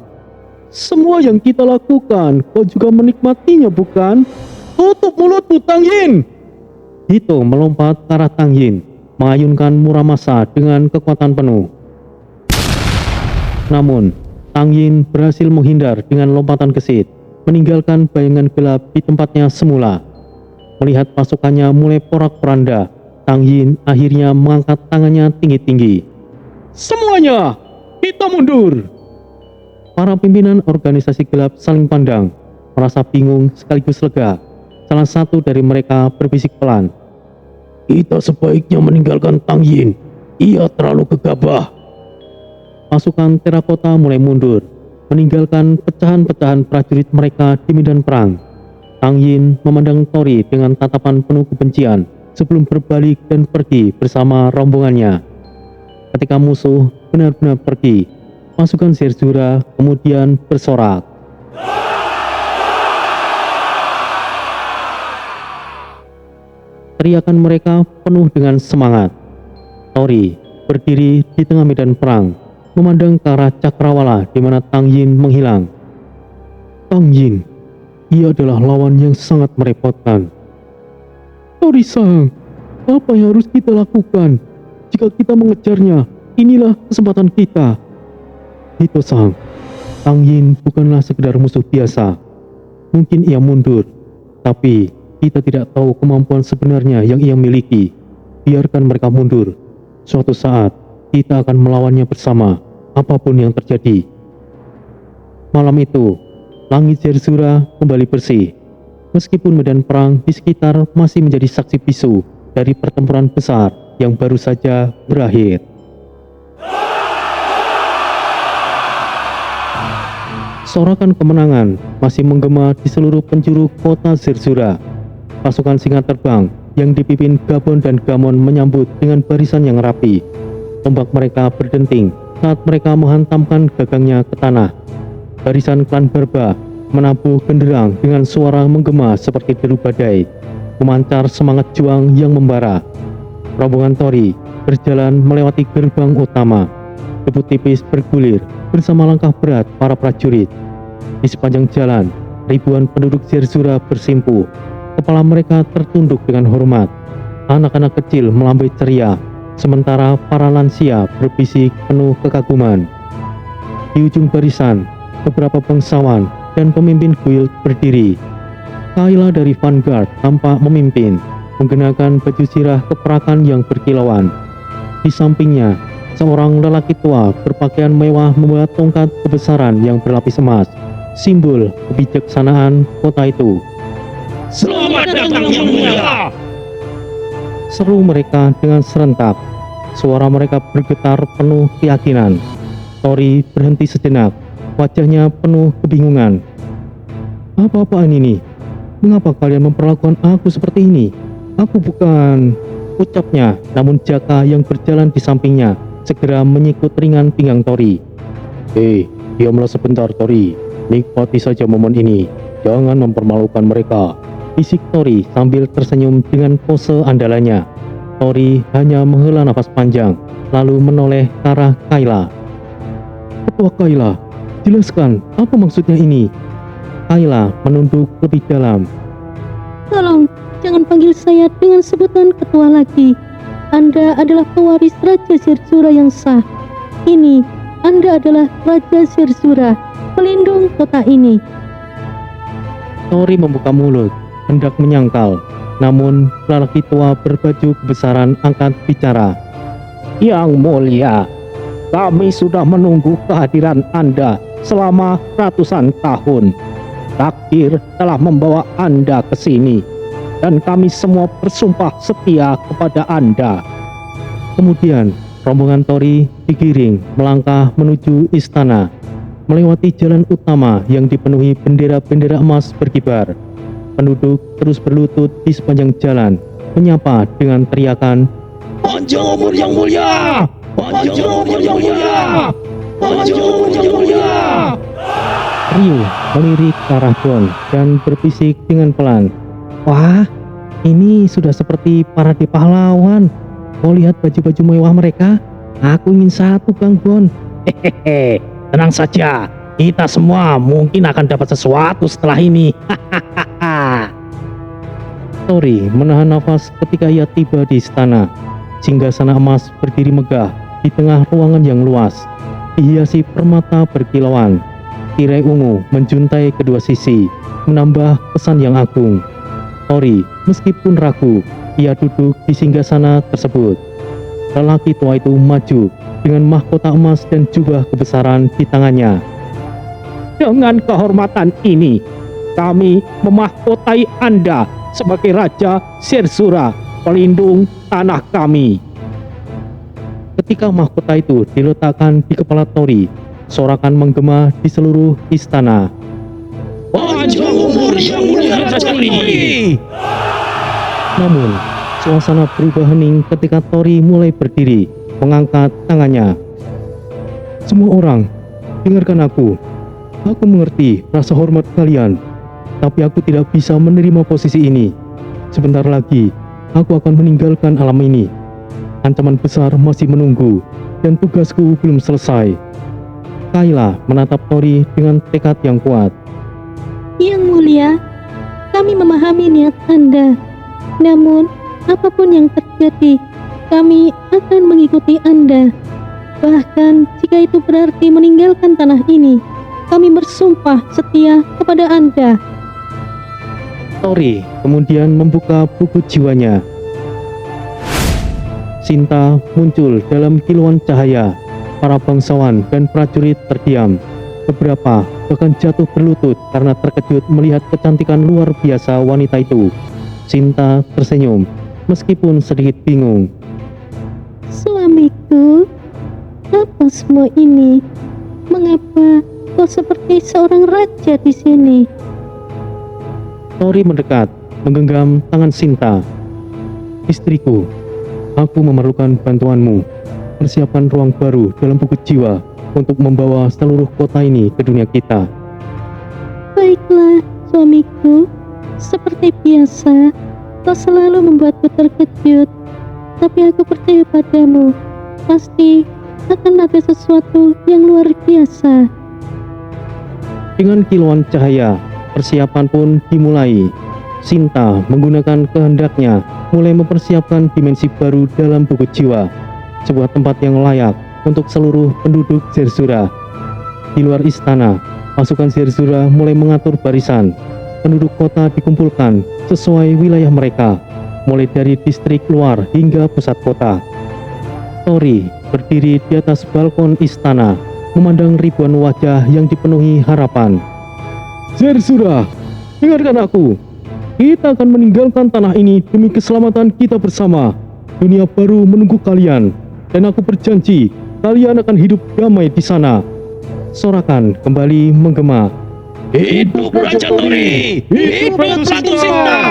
Semua yang kita lakukan, kau juga menikmatinya, bukan? Tutup mulutmu, Tang Yin! Hito melompat ke arah Tang Yin, mengayunkan Muramasa dengan kekuatan penuh. Namun, Tang Yin berhasil menghindar dengan lompatan gesit, meninggalkan bayangan gelap di tempatnya semula. Melihat pasukannya mulai porak-poranda, Tang Yin akhirnya mengangkat tangannya tinggi-tinggi. Semuanya, kita mundur! Para pimpinan organisasi gelap saling pandang, merasa bingung sekaligus lega. Salah satu dari mereka berbisik pelan. Kita sebaiknya meninggalkan Tang Yin. Ia terlalu gegabah. Pasukan terakota mulai mundur, meninggalkan pecahan-pecahan prajurit mereka di medan perang. Tang Yin memandang Tori dengan tatapan penuh kebencian sebelum berbalik dan pergi bersama rombongannya. Ketika musuh benar-benar pergi, pasukan Zerzura kemudian bersorak. Teriakan mereka penuh dengan semangat. Tori berdiri di tengah medan perang, memandang ke arah cakrawala di mana Tang Yin menghilang. Tang Yin, ia adalah lawan yang sangat merepotkan. Tori-san, apa yang harus kita lakukan? Jika kita mengejarnya, inilah kesempatan kita. Hito-san, Tang Yin bukanlah sekedar musuh biasa. Mungkin ia mundur, tapi kita tidak tahu kemampuan sebenarnya yang ia miliki. Biarkan mereka mundur. Suatu saat, kita akan melawannya bersama, apapun yang terjadi. Malam itu, langit Zerzura kembali bersih. Meskipun medan perang di sekitar masih menjadi saksi bisu dari pertempuran besar yang baru saja berakhir. Sorakan kemenangan masih menggema di seluruh penjuru kota Zerzura. Pasukan singa terbang yang dipimpin Gabon dan Gamon menyambut dengan barisan yang rapi. Tombak mereka berdenting saat mereka menghantamkan gagangnya ke tanah. Barisan klan Barba menabuh genderang dengan suara menggema seperti deru badai, memancar semangat juang yang membara. Rombongan Tori berjalan melewati gerbang utama. Debu tipis bergulir bersama langkah berat para prajurit. Di sepanjang jalan, ribuan penduduk Zerzura bersimpuh. Kepala mereka tertunduk dengan hormat. Anak-anak kecil melambai ceria, sementara para lansia berbisik penuh kekaguman. Di ujung barisan, beberapa bangsawan dan pemimpin guild berdiri. Kayla dari Vanguard tampak memimpin, mengenakan baju sirah keperakan yang berkilauan. Di sampingnya, Seorang lelaki tua berpakaian mewah membawa tongkat kebesaran yang berlapis emas, simbol kebijaksanaan kota itu. Selamat datang yang mulia. Seru mereka dengan serentak. Suara mereka bergetar penuh keyakinan. Tori berhenti sejenak, wajahnya penuh kebingungan. Apa-apaan ini? Mengapa kalian memperlakukan aku seperti ini? Aku bukan... Ucapnya, namun Jaka yang berjalan di sampingnya segera menyikut ringan pinggang Tori. Diamlah sebentar Tori. Nikmati saja momen ini. Jangan mempermalukan mereka. Bisik Tori sambil tersenyum dengan pose andalannya. Tori hanya menghela nafas panjang, lalu menoleh ke arah Kayla. Ketua Kayla, jelaskan apa maksudnya ini? Kayla menunduk lebih dalam. Tolong, jangan panggil saya dengan sebutan ketua lagi. Anda adalah pewaris Raja Sirsura yang sah. Ini, Anda adalah Raja Sirsura, pelindung kota ini. Tori membuka mulut, hendak menyangkal. Namun, lelaki tua berbaju kebesaran angkat bicara. Yang mulia, kami sudah menunggu kehadiran Anda selama ratusan tahun. Takdir telah membawa Anda ke sini, dan kami semua bersumpah setia kepada Anda. Kemudian, rombongan Tori digiring melangkah menuju istana, melewati jalan utama yang dipenuhi bendera-bendera emas berkibar. Penduduk terus berlutut di sepanjang jalan, menyapa dengan teriakan, Panjang umur yang mulia. Panjang umur yang mulia. Panjang umur yang mulia. Ryu melirik ke arah Gon dan berbisik dengan pelan. Wah, ini sudah seperti parade pahlawan. Kau lihat baju-baju mewah mereka? Aku ingin satu, Kang Gon. Hehehe, tenang saja. Kita semua mungkin akan dapat sesuatu setelah ini. Tori menahan nafas ketika ia tiba di istana. Singgasana emas berdiri megah di tengah ruangan yang luas, dihiasi permata berkilauan. Tirai ungu menjuntai kedua sisi, menambah kesan yang agung. Tori, meskipun ragu, ia duduk di singgasana tersebut. Lelaki tua itu maju dengan mahkota emas dan jubah kebesaran di tangannya. Dengan kehormatan ini, kami memahkotai Anda sebagai Raja Sirsura, pelindung tanah kami. Ketika mahkota itu diletakkan di kepala Tori, sorakan menggema di seluruh istana. Panjang umur yang mulia Tori. Namun, suasana berubah hening ketika Tori mulai berdiri, mengangkat tangannya. Semua orang, dengarkan aku. Aku mengerti rasa hormat kalian, tapi aku tidak bisa menerima posisi ini. Sebentar lagi, aku akan meninggalkan alam ini. Ancaman besar masih menunggu, dan tugasku belum selesai. Kayla menatap Tori dengan tekad yang kuat. Yang mulia, kami memahami niat Anda. Namun, apapun yang terjadi, kami akan mengikuti Anda. Bahkan jika itu berarti meninggalkan tanah ini, kami bersumpah setia kepada Anda. Tori kemudian membuka buku jiwanya. Sinta muncul dalam kilauan cahaya. Para bangsawan dan prajurit terdiam. Beberapa bahkan jatuh berlutut karena terkejut melihat kecantikan luar biasa wanita itu. Sinta tersenyum, meskipun sedikit bingung. Suamiku, apa semua ini? Mengapa kau seperti seorang raja di sini? Tori mendekat, menggenggam tangan Sinta. Istriku, aku memerlukan bantuanmu. Persiapkan ruang baru dalam buku jiwa untuk membawa seluruh kota ini ke dunia kita. Baiklah, suamiku. Seperti biasa, kau selalu membuatku terkejut. Tapi aku percaya padamu. Pasti akan ada sesuatu yang luar biasa. Dengan kilauan cahaya, persiapan pun dimulai. Sinta menggunakan kehendaknya mulai mempersiapkan dimensi baru dalam buku jiwa. Sebuah tempat yang layak untuk seluruh penduduk Sirsura. Di luar istana, pasukan Sirsura mulai mengatur barisan. Penduduk kota dikumpulkan sesuai wilayah mereka, mulai dari distrik luar hingga pusat kota. Tori berdiri di atas balkon istana, memandang ribuan wajah yang dipenuhi harapan. Zerzura, dengarkan aku. Kita akan meninggalkan tanah ini demi keselamatan kita bersama. Dunia baru menunggu kalian, dan aku berjanji kalian akan hidup damai di sana. Sorakan kembali menggema. Hidup Raja Tori! Hidup Ratu Sinta!